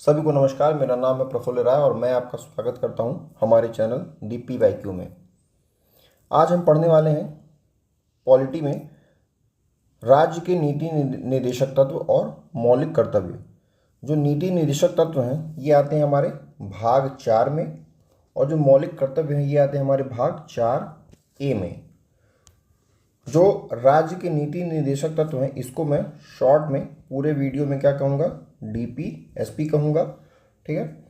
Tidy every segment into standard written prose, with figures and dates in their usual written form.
सभी को नमस्कार। मेरा नाम है प्रफुल्ल राय और मैं आपका स्वागत करता हूं हमारे चैनल DPYQ में। आज हम पढ़ने वाले हैं पॉलिटी में राज्य के नीति निर्देशक तत्व और मौलिक कर्तव्य। जो नीति निर्देशक तत्व हैं ये आते हैं हमारे भाग 4 में और जो मौलिक कर्तव्य हैं ये आते हैं हमारे भाग 4A में। जो राज्य के नीति निर्देशक तत्व हैं इसको मैं शॉर्ट में पूरे वीडियो में क्या कहूँगा, DPSP कहूँगा। ठीक है,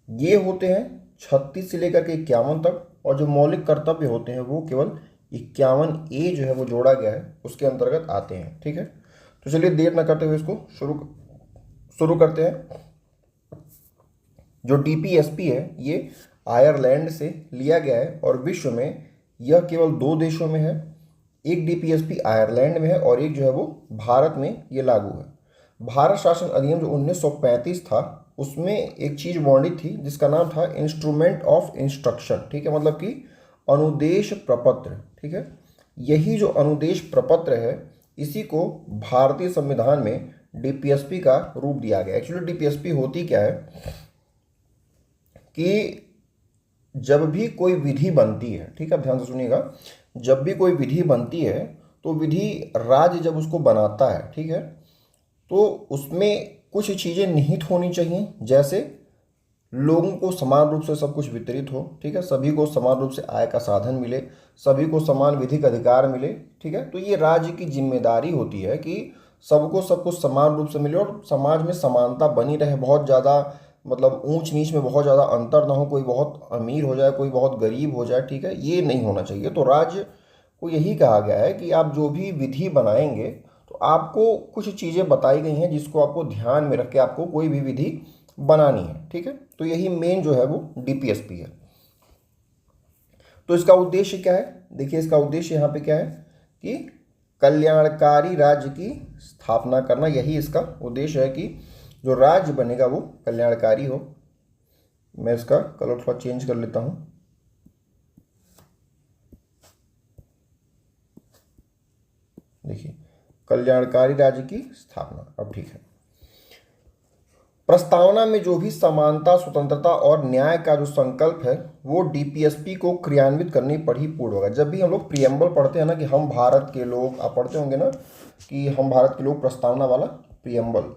ये होते हैं 36 से लेकर के 51 तक और जो मौलिक कर्तव्य होते हैं वो केवल 51A जो है वो जोड़ा गया है उसके अंतर्गत आते हैं। ठीक है, तो चलिए देर न करते हुए इसको शुरू करते हैं। जो DPSP है ये आयरलैंड से लिया गया है और विश्व में यह केवल 2 देशों में है। एक DPSP आयरलैंड में है और एक जो है वो भारत में ये लागू है। भारत शासन अधिनियम जो 1935 था उसमें एक चीज़ वर्णित थी जिसका नाम था इंस्ट्रूमेंट ऑफ इंस्ट्रक्शन। ठीक है, मतलब कि अनुदेश प्रपत्र। ठीक है, यही जो अनुदेश प्रपत्र है इसी को भारतीय संविधान में DPSP का रूप दिया गया। एक्चुअली DPSP होती क्या है कि जब भी कोई विधि बनती है, ठीक है ध्यान से सुनिएगा, जब भी कोई विधि बनती है तो विधि राज्य जब उसको बनाता है, ठीक है, तो उसमें कुछ चीज़ें निहित होनी चाहिए। जैसे लोगों को समान रूप से सब कुछ वितरित हो, ठीक है, सभी को समान रूप से आय का साधन मिले, सभी को समान विधिक अधिकार मिले। ठीक है, तो ये राज्य की जिम्मेदारी होती है कि सबको सब कुछ समान रूप से मिले और समाज में समानता बनी रहे। बहुत ज़्यादा मतलब ऊंच नीच में बहुत ज़्यादा अंतर ना हो, कोई बहुत अमीर हो जाए कोई बहुत गरीब हो जाए, ठीक है, ये नहीं होना चाहिए। तो राज्य को यही कहा गया है कि आप जो भी विधि बनाएंगे तो आपको कुछ चीज़ें बताई गई हैं जिसको आपको ध्यान में रख के आपको कोई भी विधि बनानी है। ठीक है, तो यही मेन जो है वो DPSP है। तो इसका उद्देश्य क्या है, देखिए इसका उद्देश्य यहाँ पे क्या है कि कल्याणकारी राज्य की स्थापना करना। यही इसका उद्देश्य है कि जो राज्य बनेगा वो कल्याणकारी हो। मैं इसका कलर थोड़ा चेंज कर लेता हूं। देखिए, कल्याणकारी राज्य की स्थापना। अब ठीक है, प्रस्तावना में जो भी समानता, स्वतंत्रता और न्याय का जो संकल्प है वो DPSP को क्रियान्वित करनी पड़ी पूर्ण होगा। जब भी हम लोग प्रियम्बल पढ़ते हैं ना कि हम भारत के लोग, आप पढ़ते होंगे ना कि हम भारत के लोग, प्रस्तावना वाला प्रियम्बल,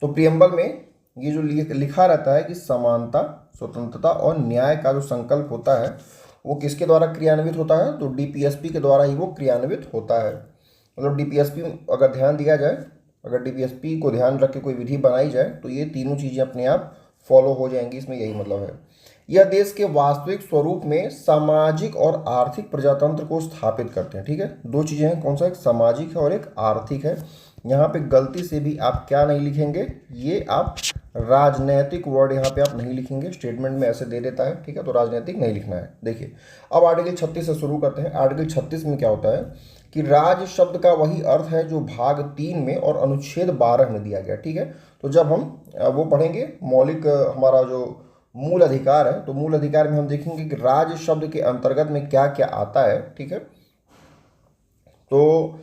तो प्रियम्बल में ये जो लिखा रहता है कि समानता, स्वतंत्रता और न्याय का जो संकल्प होता है वो किसके द्वारा क्रियान्वित होता है, तो DPSP के द्वारा ही वो क्रियान्वित होता है। मतलब DPSP अगर ध्यान दिया जाए, अगर DPSP को ध्यान रख के कोई विधि बनाई जाए तो ये तीनों चीज़ें अपने आप फॉलो हो जाएंगी। इसमें यही मतलब है। यह देश के वास्तविक स्वरूप में सामाजिक और आर्थिक प्रजातंत्र को स्थापित करते हैं। ठीक है, 2 चीज़ें हैं, कौन सा, एक सामाजिक है और एक आर्थिक है। यहाँ पे गलती से भी आप क्या नहीं लिखेंगे, ये आप राजनैतिक वर्ड यहाँ पे आप नहीं लिखेंगे, स्टेटमेंट में ऐसे दे देता है। ठीक है, तो राजनैतिक नहीं लिखना है। देखिए अब आर्टिकल 36 से शुरू करते हैं। आर्टिकल 36 में क्या होता है कि राज्य शब्द का वही अर्थ है जो भाग 3 में और अनुच्छेद 12 में दिया गया। ठीक है, तो जब हम वो पढ़ेंगे मौलिक हमारा जो मूल अधिकार है, तो मूल अधिकार में हम देखेंगे कि राज्य शब्द के अंतर्गत में क्या क्या आता है। ठीक है, तो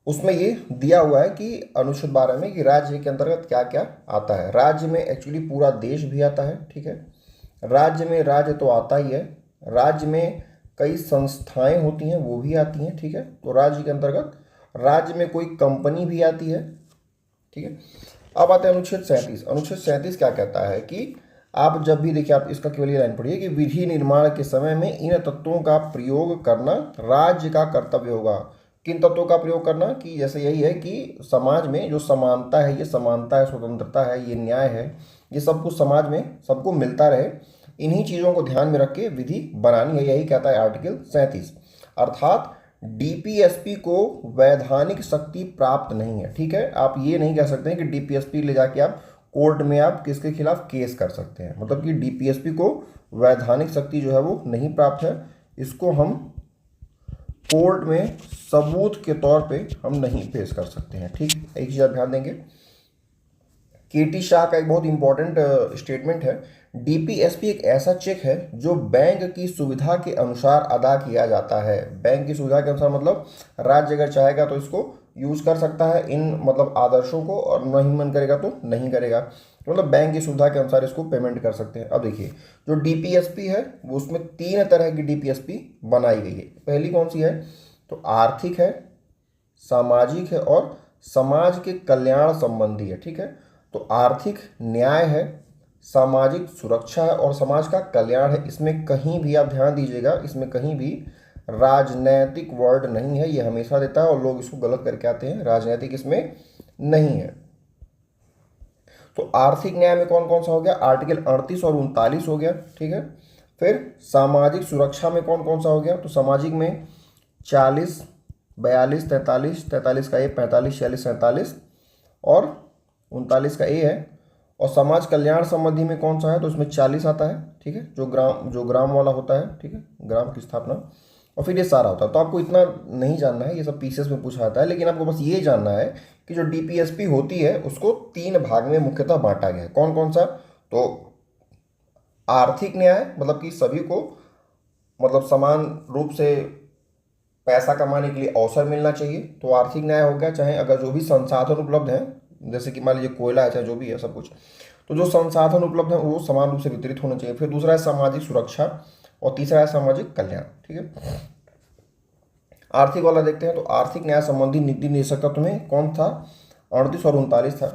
उसमें ये दिया हुआ है कि अनुच्छेद 12 में कि राज्य के अंतर्गत क्या क्या आता है। राज्य में एक्चुअली पूरा देश भी आता है। ठीक है, राज्य में राज्य तो आता ही है, राज्य में कई संस्थाएं होती हैं वो भी आती हैं। ठीक है, तो राज्य के अंतर्गत राज्य में कोई कंपनी भी आती है। ठीक है, अब आते हैं अनुच्छेद 37। अनुच्छेद 37 क्या कहता है कि आप जब भी देखिए, आप इसका केवल ये लाइन पढ़िए कि विधि निर्माण के समय में इन तत्वों का प्रयोग करना राज्य का कर्तव्य होगा। किन तत्वों का प्रयोग करना, कि जैसे यही है कि समाज में जो समानता है, ये समानता है, स्वतंत्रता है, ये न्याय है, ये सब कुछ समाज में सबको मिलता रहे, इन्हीं चीज़ों को ध्यान में रख के विधि बनानी है। यही कहता है आर्टिकल 37। अर्थात DPSP को वैधानिक शक्ति प्राप्त नहीं है। ठीक है, आप ये नहीं कह सकते हैं कि DPSP ले जाके आप कोर्ट में आप किसके खिलाफ केस कर सकते हैं। मतलब कि DPSP को वैधानिक शक्ति जो है वो नहीं प्राप्त है, इसको हम कोर्ट में सबूत के तौर पे हम नहीं पेश कर सकते हैं। ठीक, एक चीज़ आप ध्यान देंगे, KT शाह का एक बहुत इंपॉर्टेंट स्टेटमेंट है। DPSP एक ऐसा चेक है जो बैंक की सुविधा के अनुसार अदा किया जाता है। बैंक की सुविधा के अनुसार मतलब राज्य अगर चाहेगा तो इसको यूज़ कर सकता है इन मतलब आदर्शों को, और नहीं मन करेगा तो नहीं करेगा। मतलब बैंक की सुविधा के अनुसार इसको पेमेंट कर सकते हैं। अब देखिए जो डीपीएसपी है वो उसमें 3 तरह की डीपीएसपी बनाई गई है। पहली कौन सी है, तो आर्थिक है, सामाजिक है और समाज के कल्याण संबंधी है। ठीक है, तो आर्थिक न्याय है, सामाजिक सुरक्षा है और समाज का कल्याण है। इसमें कहीं भी आप ध्यान दीजिएगा, इसमें कहीं भी राजनैतिक वर्ड नहीं है, ये हमेशा देता है और लोग इसको गलत करके आते हैं, राजनैतिक इसमें नहीं है। तो आर्थिक न्याय में कौन कौन सा हो गया, आर्टिकल 38 और 39 हो गया। ठीक है, फिर सामाजिक सुरक्षा में कौन कौन सा हो गया, तो सामाजिक में 40, 42, 43, 43 का ए, 45, 46, 47 और 39 का ए है। और समाज कल्याण संबंधी में कौन सा है, तो उसमें 40 आता है। ठीक है, जो ग्राम वाला होता है, ठीक है, ग्राम की स्थापना, और फिर ये सारा होता है। तो आपको इतना नहीं जानना है, ये सब पीसेस में पूछा जाता है, लेकिन आपको बस ये जानना है कि जो डीपीएसपी होती है उसको 3 भाग में मुख्यतः बांटा गया है। कौन कौन सा, तो आर्थिक न्याय मतलब कि सभी को मतलब समान रूप से पैसा कमाने के लिए अवसर मिलना चाहिए, तो आर्थिक न्याय हो गया। चाहे अगर जो भी संसाधन उपलब्ध हैं, जैसे कि मान लीजिए कोयला है, चाहे जो भी है सब कुछ, तो जो संसाधन उपलब्ध हैं वो समान रूप से वितरित होने चाहिए। फिर दूसरा है सामाजिक सुरक्षा और तीसरा है सामाजिक कल्याण। ठीक है, आर्थिक वाला देखते हैं। तो आर्थिक न्याय संबंधी नीति निर्देशक तत्व में कौन था, 38 और 39 था।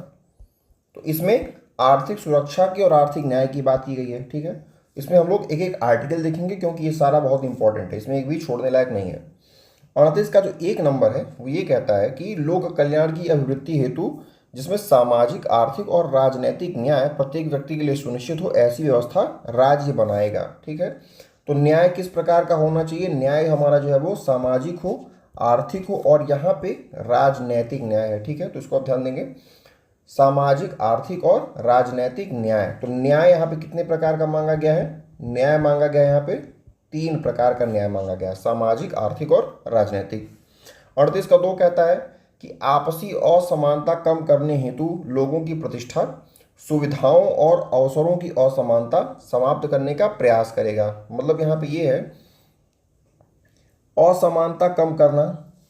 तो इसमें आर्थिक सुरक्षा की और आर्थिक न्याय की बात की गई है। ठीक है, इसमें हम लोग एक एक आर्टिकल देखेंगे क्योंकि ये सारा बहुत इंपॉर्टेंट है, इसमें एक भी छोड़ने लायक नहीं है। 38 का जो 1 नंबर है वो ये कहता है कि लोक कल्याण की अभिवृद्धि हेतु जिसमें सामाजिक, आर्थिक और राजनीतिक न्याय प्रत्येक व्यक्ति के लिए सुनिश्चित हो, ऐसी व्यवस्था राज्य बनाएगा। ठीक है, तो न्याय किस प्रकार का होना चाहिए, न्याय हमारा जो है वो सामाजिक हो, आर्थिक हो और यहाँ पे राजनैतिक न्याय है। ठीक है, तो इसको आप ध्यान देंगे, सामाजिक, आर्थिक और राजनैतिक न्याय। तो न्याय यहाँ पे कितने प्रकार का मांगा गया है, न्याय मांगा गया है यहाँ पे 3 प्रकार का न्याय मांगा गया है, सामाजिक, आर्थिक और राजनैतिक। 38 का 2 कहता है कि आपसी असमानता कम करने हेतु लोगों की प्रतिष्ठा, सुविधाओं और अवसरों की असमानता समाप्त करने का प्रयास करेगा। मतलब यहाँ पे ये है असमानता कम करना।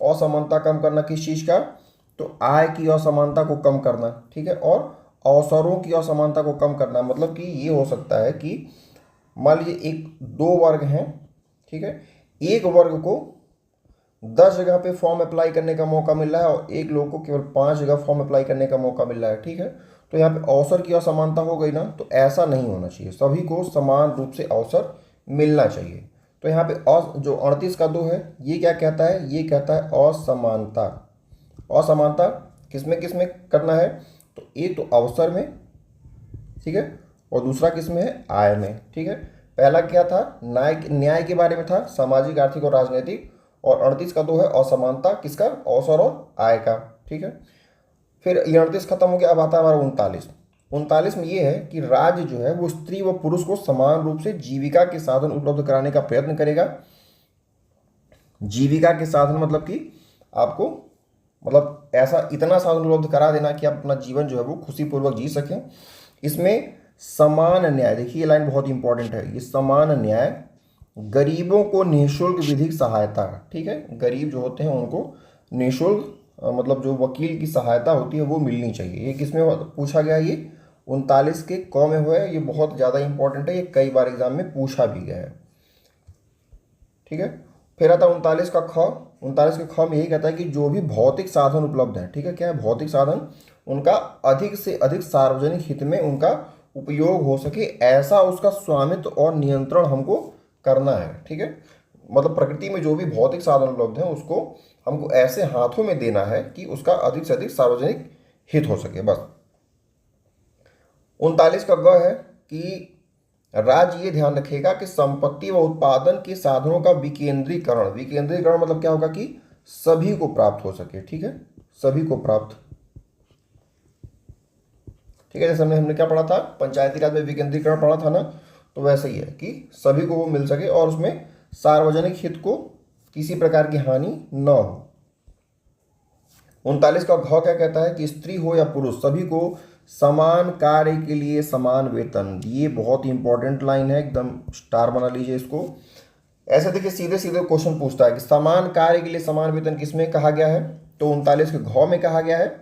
असमानता कम करना किस चीज़ का, तो आय की असमानता को कम करना। ठीक है, और अवसरों की असमानता को कम करना। मतलब कि ये हो सकता है कि मान लीजिए 2 वर्ग हैं, ठीक है, एक वर्ग को 10 जगह पे फॉर्म अप्लाई करने का मौका मिल रहा है और एक लोग को केवल 5 जगह फॉर्म अप्लाई करने का मौका मिल रहा है। ठीक है, तो यहाँ पे अवसर की असमानता हो गई ना, तो ऐसा नहीं होना चाहिए, सभी को समान रूप से अवसर मिलना चाहिए। तो यहाँ पे जो 38 का 2 है ये क्या कहता है, ये कहता है असमानता। असमानता किसमें किसमें करना है, तो एक तो अवसर में, ठीक है, और दूसरा किसमें है, आय में। ठीक है, पहला क्या था, न्याय के बारे में था, सामाजिक, आर्थिक और राजनीतिक, और 38 का 2 है असमानता किसका, अवसर और आय का। ठीक है, फिर ये 38 खत्म हो गया, अब आता है हमारा 39। 39 में ये है कि राज्य जो है वो स्त्री व पुरुष को समान रूप से जीविका के साधन उपलब्ध कराने का प्रयत्न करेगा। जीविका के साधन मतलब कि आपको मतलब ऐसा इतना साधन उपलब्ध करा देना कि आप अपना जीवन जो है वो खुशीपूर्वक जी सकें। इसमें समान न्याय, देखिए ये लाइन बहुत इंपॉर्टेंट है, ये समान न्याय, गरीबों को निःशुल्क विधिक सहायता। ठीक है, गरीब जो होते हैं उनको निःशुल्क मतलब जो वकील की सहायता होती है वो मिलनी चाहिए। ये किसमें पूछा गया, ये 39 के क में हुआ है, ये बहुत ज़्यादा इंपॉर्टेंट है, ये कई बार एग्जाम में पूछा भी गया है। ठीक है, फिर आता है 39 का ख। 39 के ख में यही कहता है कि जो भी भौतिक साधन उपलब्ध है, ठीक है, क्या है भौतिक साधन, उनका अधिक से अधिक सार्वजनिक हित में उनका उपयोग हो सके, ऐसा उसका स्वामित्व और नियंत्रण हमको करना है। ठीक है, मतलब प्रकृति में जो भी भौतिक साधन उपलब्ध है उसको हमको ऐसे हाथों में देना है कि उसका अधिक से अधिक सार्वजनिक हित हो सके, बस। 39 का ग है कि राज्य ये ध्यान रखेगा कि संपत्ति व उत्पादन के साधनों का विकेंद्रीकरण, विकेंद्रीकरण मतलब क्या होगा कि सभी को प्राप्त हो सके। ठीक है, सभी को प्राप्त। ठीक है, जैसे हमने क्या पढ़ा था, पंचायती राज में विकेंद्रीकरण पढ़ा था ना, तो वैसे ही है कि सभी को वो मिल सके और उसमें सार्वजनिक हित को किसी प्रकार की हानि न हो। 39 का घ क्या कहता है कि स्त्री हो या पुरुष सभी को समान कार्य के लिए समान वेतन। ये बहुत ही इंपॉर्टेंट लाइन है, एकदम स्टार बना लीजिए इसको। ऐसे देखिए सीधे सीधे क्वेश्चन पूछता है कि समान कार्य के लिए समान वेतन किसमें कहा गया है, तो 39 के घ में कहा गया है।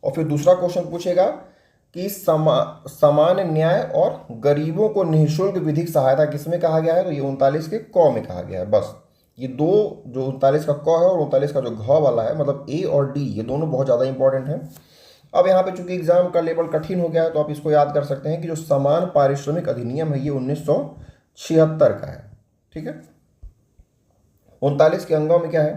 और फिर दूसरा क्वेश्चन पूछेगा कि समान न्याय और गरीबों को निःशुल्क विधिक सहायता किसमें कहा गया है, तो ये 39 के क में कहा गया है। बस ये दो, जो 39 का क है और 39 का जो घ वाला है, मतलब ए और डी, ये दोनों बहुत ज़्यादा इंपॉर्टेंट हैं। अब यहाँ पे चूंकि एग्जाम का लेवल कठिन हो गया है, तो आप इसको याद कर सकते हैं कि जो समान पारिश्रमिक अधिनियम है ये 1976 का है। ठीक है। 39 के अंगों में क्या है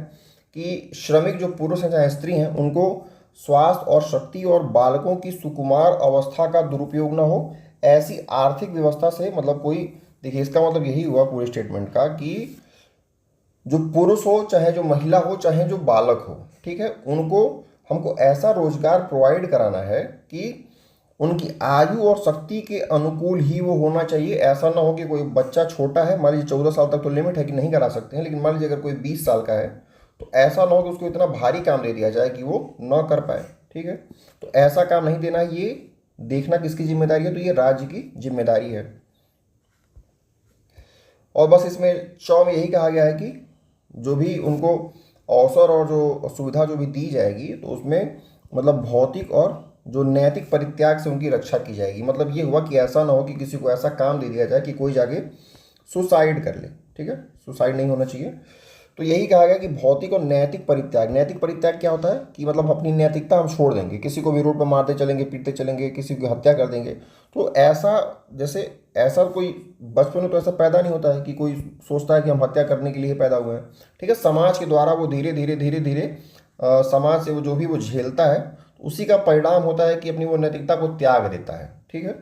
कि श्रमिक जो पुरुष हैं चाहे स्त्री हैं, उनको स्वास्थ्य और शक्ति और बालकों की सुकुमार अवस्था का दुरुपयोग न हो, ऐसी आर्थिक व्यवस्था से, मतलब कोई, देखिए इसका मतलब यही हुआ पूरे स्टेटमेंट का कि जो पुरुष हो चाहे जो महिला हो चाहे जो बालक हो, ठीक है, उनको हमको ऐसा रोजगार प्रोवाइड कराना है कि उनकी आयु और शक्ति के अनुकूल ही वो होना चाहिए। ऐसा ना हो कि कोई बच्चा छोटा है, मान लीजिए 14 साल तक तो लिमिट है कि नहीं करा सकते हैं, लेकिन मान लीजिए अगर कोई 20 साल का है तो ऐसा ना हो कि उसको इतना भारी काम दे दिया जाए कि वो ना कर पाए। ठीक है, तो ऐसा काम नहीं देना, ये देखना किसकी जिम्मेदारी है, तो ये राज्य की जिम्मेदारी है। और बस इसमें चौ में यही कहा गया है कि जो भी उनको अवसर और जो सुविधा जो भी दी जाएगी, तो उसमें मतलब भौतिक और जो नैतिक परित्याग से उनकी रक्षा की जाएगी। मतलब ये हुआ कि ऐसा ना हो कि किसी को ऐसा काम दे दिया जाए कि कोई जाके सुसाइड कर ले। ठीक है, सुसाइड नहीं होना चाहिए। तो यही कहा गया कि भौतिक और नैतिक परित्याग। नैतिक परित्याग क्या होता है कि मतलब अपनी नैतिकता हम छोड़ देंगे, किसी को भी रोड पर मारते चलेंगे, पीटते चलेंगे, किसी की हत्या कर देंगे। तो ऐसा, जैसे ऐसा कोई बचपन में तो ऐसा पैदा नहीं होता है कि कोई सोचता है कि हम हत्या करने के लिए पैदा हुए हैं। ठीक है, समाज के द्वारा वो धीरे धीरे धीरे धीरे समाज से वो जो भी वो झेलता है, उसी का परिणाम होता है कि अपनी वो नैतिकता को त्याग देता है। ठीक है,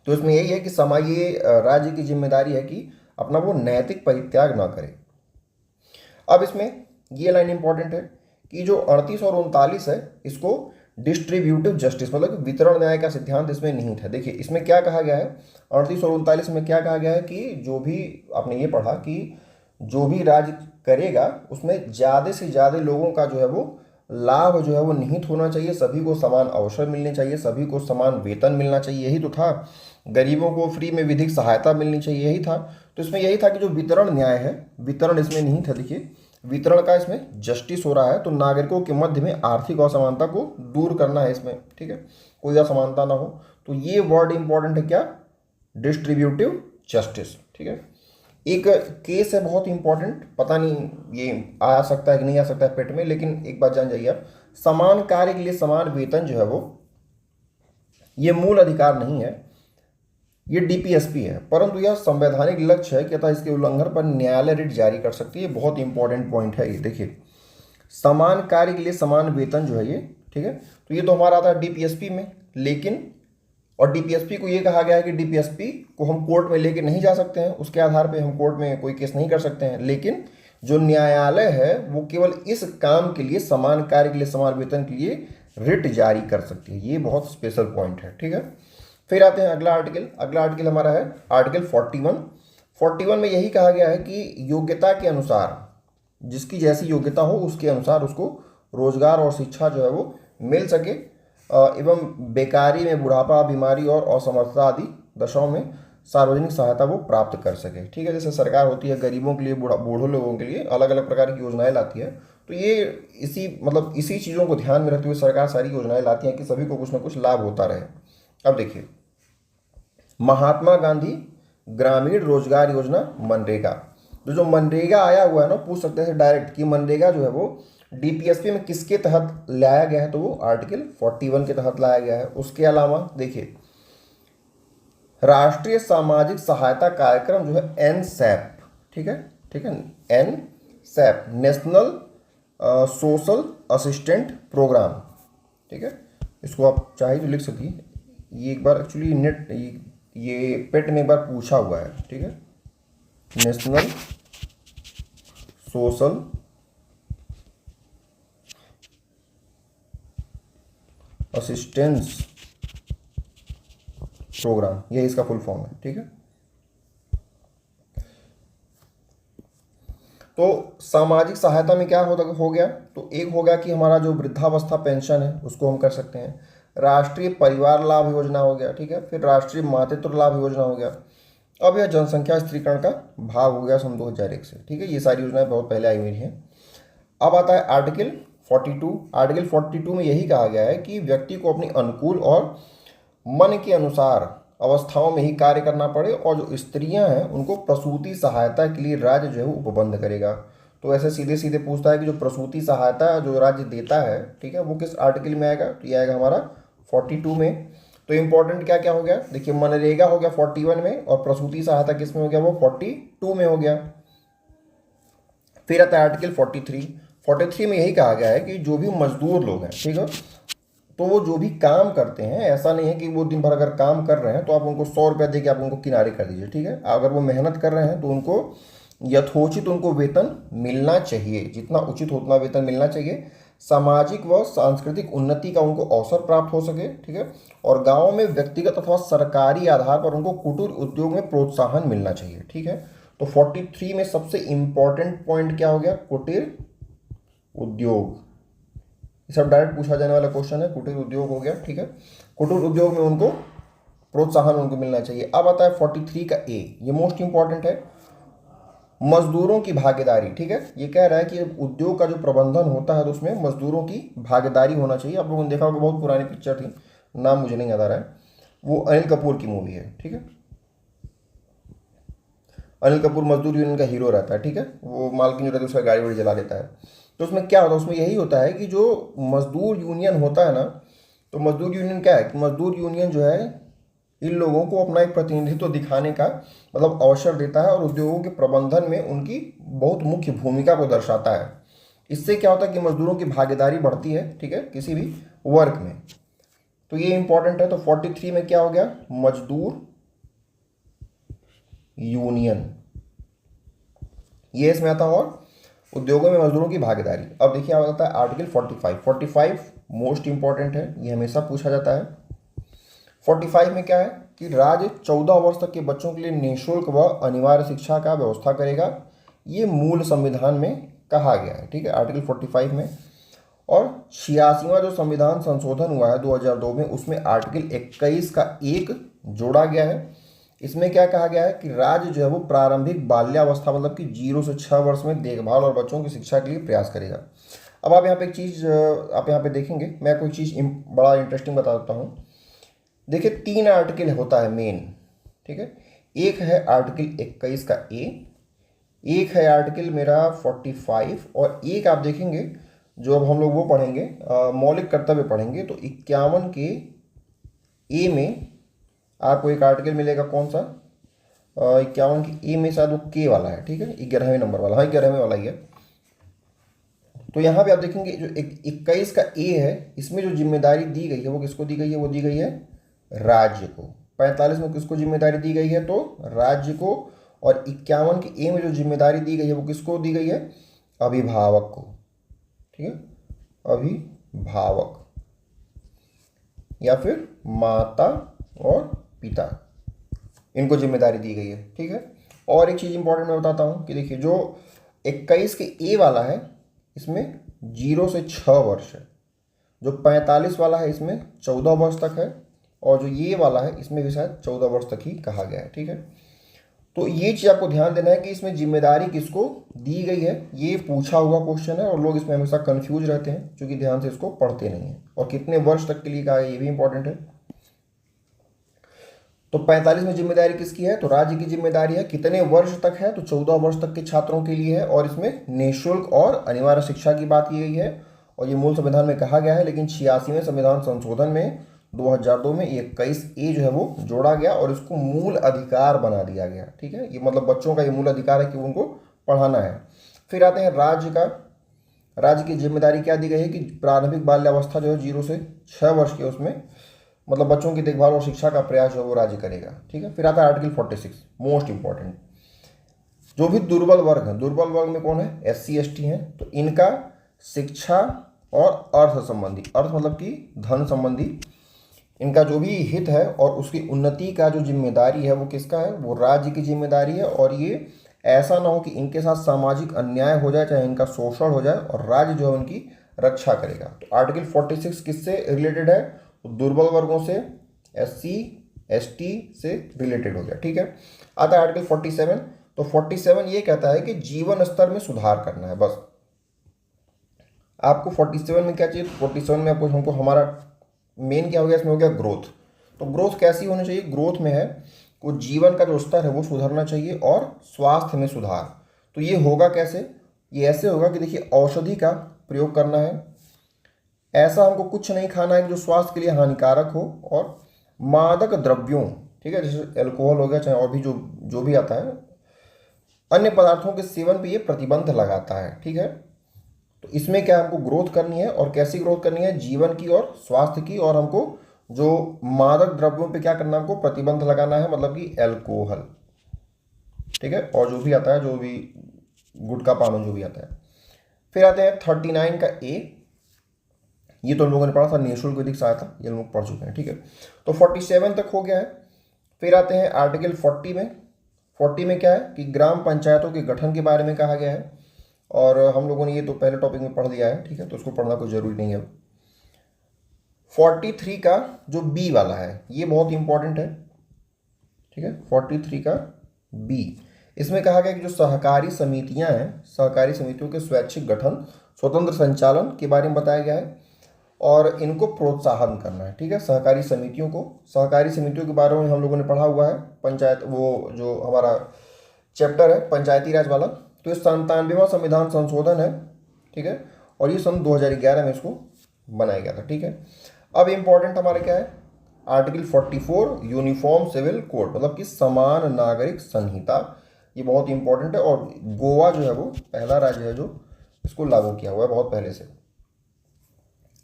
तो इसमें यही है कि समाज, ये राज्य की जिम्मेदारी है कि अपना वो नैतिक परित्याग ना करे। अब इसमें ये लाइन इंपॉर्टेंट है कि जो 38 और 39 है, इसको डिस्ट्रीब्यूटिव जस्टिस, मतलब कि वितरण न्याय का सिद्धांत इसमें नहीं था। देखिए इसमें क्या कहा गया है, 38 और 39 में क्या कहा गया है कि जो भी आपने ये पढ़ा कि जो भी राज्य करेगा उसमें ज़्यादा से ज़्यादा लोगों का जो है वो लाभ जो है वो निहित होना चाहिए, सभी को समान अवसर मिलने चाहिए, सभी को समान वेतन मिलना चाहिए, यही तो था। गरीबों को फ्री में विधिक सहायता मिलनी चाहिए, यही था। तो इसमें यही था कि जो वितरण न्याय है, वितरण इसमें नहीं था। देखिए वितरण का इसमें जस्टिस हो रहा है, तो नागरिकों के मध्य में आर्थिक असमानता को दूर करना है इसमें। ठीक है, कोई असमानता ना हो, तो ये वर्ड इंपॉर्टेंट है क्या, डिस्ट्रीब्यूटिव जस्टिस। ठीक है, एक केस है बहुत इंपॉर्टेंट, पता नहीं ये आ सकता है कि नहीं आ सकता है पेट में, लेकिन एक बात जान जाइए आप, समान कार्य के लिए समान वेतन जो है वो ये मूल अधिकार नहीं है, ये डीपीएसपी है, परंतु यह संवैधानिक लक्ष्य है कि अतः इसके उल्लंघन पर न्यायालय रिट जारी कर सकती है। बहुत इंपॉर्टेंट पॉइंट है ये। देखिए समान कार्य के लिए समान वेतन जो है ये, ठीक है, तो ये तो हमारा आता है डीपीएसपी में, लेकिन और डीपीएसपी को ये कहा गया है कि डीपीएसपी को हम कोर्ट में लेके नहीं जा सकते हैं, उसके आधार पे हम कोर्ट में कोई केस नहीं कर सकते हैं, लेकिन जो न्यायालय है वो केवल इस काम के लिए, समान कार्य के लिए समान वेतन के लिए रिट जारी कर सकती है। ये बहुत स्पेशल पॉइंट है। ठीक है, फिर आते हैं अगला आर्टिकल। अगला आर्टिकल हमारा है आर्टिकल 41 में यही कहा गया है कि योग्यता के अनुसार, जिसकी जैसी योग्यता हो उसके अनुसार उसको रोजगार और शिक्षा जो है वो मिल सके, एवं बेकारी में, बुढ़ापा, बीमारी और असमर्थता आदि दशाओं में सार्वजनिक सहायता वो प्राप्त कर सके। ठीक है, जैसे सरकार होती है गरीबों के लिए, बूढ़े लोगों के लिए अलग अलग प्रकार की योजनाएं लाती है, तो ये इसी चीज़ों को ध्यान में रखते हुए सरकार सारी योजनाएं लाती है कि सभी को कुछ ना कुछ लाभ होता रहे। अब देखिए महात्मा गांधी ग्रामीण रोजगार योजना, मनरेगा, जो मनरेगा आया हुआ है ना, पूछ सकते हैं डायरेक्ट कि मनरेगा जो है वो डीपीएसपी में किसके तहत लाया गया है, तो वो आर्टिकल 41 के तहत लाया गया है। उसके अलावा देखिए राष्ट्रीय सामाजिक सहायता कार्यक्रम जो है एनसैप, ठीक है, एनसैप, नेशनल सोशल असिस्टेंट प्रोग्राम। ठीक है, इसको आप चाहे तो लिख सकिए, ये एक बार एक्चुअली नेट ये पेट में एक बार पूछा हुआ है। ठीक है, नेशनल सोशल असिस्टेंस प्रोग्राम, ये इसका फुल फॉर्म है। ठीक है, तो सामाजिक सहायता में क्या हो गया, तो एक हो गया कि हमारा जो वृद्धावस्था पेंशन है उसको हम कर सकते हैं, राष्ट्रीय परिवार लाभ योजना हो गया। ठीक है, फिर राष्ट्रीय मातृत्व लाभ योजना हो गया। अब यह जनसंख्या स्त्रीकरण का भाग हो गया सन 2001 से। ठीक है, ये सारी योजनाएं बहुत पहले आई हुई हैं। अब आता है आर्टिकल 42, आर्टिकल 42 में यही कहा गया है कि व्यक्ति को अपनी अनुकूल और मन के अनुसार अवस्थाओं में ही कार्य करना पड़े, और जो स्त्रियां हैं उनको प्रसूति सहायता के लिए राज्य जो है वो उपबंध करेगा। तो ऐसे सीधे सीधे पूछता है कि जो प्रसूति सहायता जो राज्य देता है, ठीक है, वो किस आर्टिकल में आएगा? तो ये आएगा हमारा 42 में। तो इंपॉर्टेंट क्या क्या हो गया? देखिए, मनरेगा हो गया 41 में, और प्रसूति सहायता किस में हो गया? वो 42 में हो गया। फिर आता है आर्टिकल 43। 43 में यही कहा गया है कि जो भी मजदूर लोग हैं, ठीक है, तो वो जो भी काम करते हैं, ऐसा नहीं है कि वो दिन भर अगर काम कर रहे हैं तो आप उनको 100 रुपया दे के आप उनको किनारे कर दीजिए, ठीक है। अगर वो मेहनत कर रहे हैं तो उनको यथोचित उनको वेतन मिलना चाहिए, जितना उचित उतना वेतन मिलना चाहिए। सामाजिक व सांस्कृतिक उन्नति का उनको अवसर प्राप्त हो सके, ठीक है। और गाँव में व्यक्तिगत अथवा सरकारी आधार पर उनको कुटीर उद्योग में प्रोत्साहन मिलना चाहिए, ठीक है। तो 43 में सबसे इंपॉर्टेंट पॉइंट क्या हो गया? कुटीर उद्योग। ये सब डायरेक्ट पूछा जाने वाला क्वेश्चन है, कुटीर उद्योग हो गया, ठीक है। कुटीर उद्योग में उनको प्रोत्साहन उनको मिलना चाहिए। अब आता है 43 का ए, ये मोस्ट इंपॉर्टेंट है, मजदूरों की भागीदारी, ठीक है। ये कह रहा है कि उद्योग का जो प्रबंधन होता है तो उसमें मजदूरों की भागीदारी होना चाहिए। आप लोगों ने देखा होगा, बहुत पुरानी पिक्चर थी, नाम मुझे नहीं याद आ रहा है, वो अनिल कपूर की मूवी है, ठीक है। अनिल कपूर मजदूर यूनियन का हीरो रहता है, ठीक है। वो मालकिन जो रहता है उसका गाड़ी वाड़ी जला देता है। तो उसमें क्या होता है? उसमें यही होता है कि जो मजदूर यूनियन होता है ना, तो मजदूर यूनियन क्या है कि मजदूर यूनियन जो है इन लोगों को अपना एक प्रतिनिधित्व दिखाने का मतलब अवसर देता है, और उद्योगों के प्रबंधन में उनकी बहुत मुख्य भूमिका को दर्शाता है। इससे क्या होता है कि मजदूरों की भागीदारी बढ़ती है, ठीक है, किसी भी वर्क में। तो ये इंपॉर्टेंट है। तो 43 में क्या हो गया? मजदूर यूनियन, ये इसमें आता है, और उद्योगों में मजदूरों की भागीदारी। अब देखिए आ जाता है आर्टिकल 45। 45 मोस्ट इंपॉर्टेंट है, ये हमेशा पूछा जाता है। 45 में क्या है कि राज्य 14 वर्ष तक के बच्चों के लिए निःशुल्क व अनिवार्य शिक्षा का व्यवस्था करेगा। ये मूल संविधान में कहा गया है, ठीक है, आर्टिकल 45 में। और 86वां जो संविधान संशोधन हुआ है 2002 में, उसमें आर्टिकल 21 का एक जोड़ा गया है। इसमें क्या कहा गया है कि राज्य जो है वो प्रारंभिक बाल्यावस्था मतलब कि 0 से 6 वर्ष में देखभाल और बच्चों की शिक्षा के लिए प्रयास करेगा। अब आप यहाँ पे एक चीज़ आप यहाँ पे देखेंगे, मैं कोई चीज़ बड़ा इंटरेस्टिंग बता देता हूँ। देखिए 3 आर्टिकल होता है मेन, ठीक है। एक है आर्टिकल 21 का ए, एक है आर्टिकल मेरा 45, और एक आप देखेंगे जो अब हम लोग वो पढ़ेंगे मौलिक कर्तव्य पढ़ेंगे, तो 51 के ए में आपको एक आर्टिकल मिलेगा, कौन सा? 51 की ए में शायद वो के वाला है, ठीक है, 11वें नंबर वाला, हाँ 11वें वाला ही है। तो यहाँ पे आप देखेंगे जो 21 का ए है, इसमें जो जिम्मेदारी दी गई है वो किसको दी गई है? वो दी गई है राज्य को। 45 में किसको जिम्मेदारी दी गई है? तो राज्य को। और 51 के ए में जो जिम्मेदारी दी गई है वो किसको दी गई है? अभिभावक को, ठीक है, अभिभावक या फिर माता और पिता, इनको जिम्मेदारी दी गई है, ठीक है। और एक चीज़ इंपॉर्टेंट मैं बताता हूँ कि देखिए जो 21 के ए वाला है इसमें 0 से 6 वर्ष है, जो 45 वाला है इसमें 14 वर्ष तक है, और जो ये वाला है इसमें भी शायद 14 वर्ष तक ही कहा गया है, ठीक है। तो ये चीज़ आपको ध्यान देना है कि इसमें जिम्मेदारी किसको दी गई है, ये पूछा हुआ क्वेश्चन है, और लोग इसमें हमेशा कंफ्यूज रहते हैं क्योंकि ध्यान से इसको पढ़ते नहीं हैं। और कितने वर्ष तक के लिए कहा है ये भी इंपॉर्टेंट है। तो 45 में जिम्मेदारी किसकी है? तो राज्य की जिम्मेदारी है। कितने वर्ष तक है? तो 14 वर्ष तक के छात्रों के लिए है, और इसमें निःशुल्क और अनिवार्य शिक्षा की बात की गई है, और ये मूल संविधान में कहा गया है। लेकिन 86वें संविधान संशोधन में 2002 में 21 ए जो है वो जोड़ा गया, और इसको मूल अधिकार बना दिया गया, ठीक है। ये मतलब बच्चों का ये मूल अधिकार है कि उनको पढ़ाना है। फिर आते हैं राज्य का। राज्य की जिम्मेदारी क्या दी गई है कि प्रारंभिक बाल्यावस्था जो है 0 से 6 वर्ष के, उसमें मतलब बच्चों की देखभाल और शिक्षा का प्रयास जो है वो राज्य करेगा, ठीक है। फिर आता है आर्टिकल 46 मोस्ट इंपॉर्टेंट, जो भी दुर्बल वर्ग है, दुर्बल वर्ग में कौन है? SC ST हैं, तो इनका शिक्षा और अर्थ संबंधी, अर्थ मतलब कि धन संबंधी, इनका जो भी हित है और उसकी उन्नति का जो जिम्मेदारी है वो किसका है? वो राज्य की जिम्मेदारी है। और ये ऐसा ना हो कि इनके साथ सामाजिक अन्याय हो जाए, चाहे इनका शोषण हो जाए, और राज्य जो है उनकी रक्षा करेगा। तो आर्टिकल 46 किससे रिलेटेड है? दुर्बल वर्गों से, SC ST से रिलेटेड हो गया, ठीक है। आता है आर्टिकल 47। तो 47 ये कहता है कि जीवन स्तर में सुधार करना है, बस। आपको 47 में क्या चाहिए? 47 में आपको हमको हमारा मेन क्या हो गया, इसमें हो गया ग्रोथ। तो ग्रोथ कैसी होनी चाहिए? ग्रोथ में है वो जीवन का जो स्तर है वो सुधरना चाहिए और स्वास्थ्य में सुधार। तो ये होगा कैसे? ये ऐसे होगा कि देखिए, औषधि का प्रयोग करना है, ऐसा हमको कुछ नहीं खाना है जो स्वास्थ्य के लिए हानिकारक हो, और मादक द्रव्यों, ठीक है, जैसे अल्कोहल हो गया, चाहे और भी जो जो भी आता है, अन्य पदार्थों के सेवन पे ये प्रतिबंध लगाता है, ठीक है। तो इसमें क्या हमको ग्रोथ करनी है, और कैसी ग्रोथ करनी है? जीवन की और स्वास्थ्य की, और हमको जो मादक द्रव्यों पे क्या करना है? हमको प्रतिबंध लगाना है, मतलब कि अल्कोहल, ठीक है, और जो भी आता है, जो भी गुटखा पान जो भी आता है। फिर आते हैं 39 का ए, ये तो हम लोगों ने पढ़ा था, निःशुल्क विधिक सहायता, ये लोग पढ़ चुके हैं, ठीक है। तो 47 तक हो गया है। फिर आते हैं आर्टिकल 40 में। 40 में क्या है कि ग्राम पंचायतों के गठन के बारे में कहा गया है, और हम लोगों ने ये तो पहले टॉपिक में पढ़ लिया है, ठीक है, तो उसको पढ़ना कोई ज़रूरी नहीं है। 43 का जो बी वाला है ये बहुत इंपॉर्टेंट है, ठीक है। 43 का बी, इसमें कहा गया कि जो सहकारी समितियां हैं, सहकारी समितियों के स्वैच्छिक गठन, स्वतंत्र संचालन के बारे में बताया गया है, और इनको प्रोत्साहन करना है, ठीक है, सहकारी समितियों को। सहकारी समितियों के बारे में हम लोगों ने पढ़ा हुआ है, पंचायत, वो जो हमारा चैप्टर है पंचायती राज वाला। तो ये 97वां संविधान संशोधन है, ठीक है, और ये सन 2011 में इसको बनाया गया था, ठीक है। अब इम्पोर्टेंट हमारे क्या है? आर्टिकल 44 यूनिफॉर्म सिविल कोड, मतलब कि समान नागरिक संहिता, ये बहुत इंपॉर्टेंट है, और गोवा जो है वो पहला राज्य है जो इसको लागू किया हुआ है बहुत पहले से।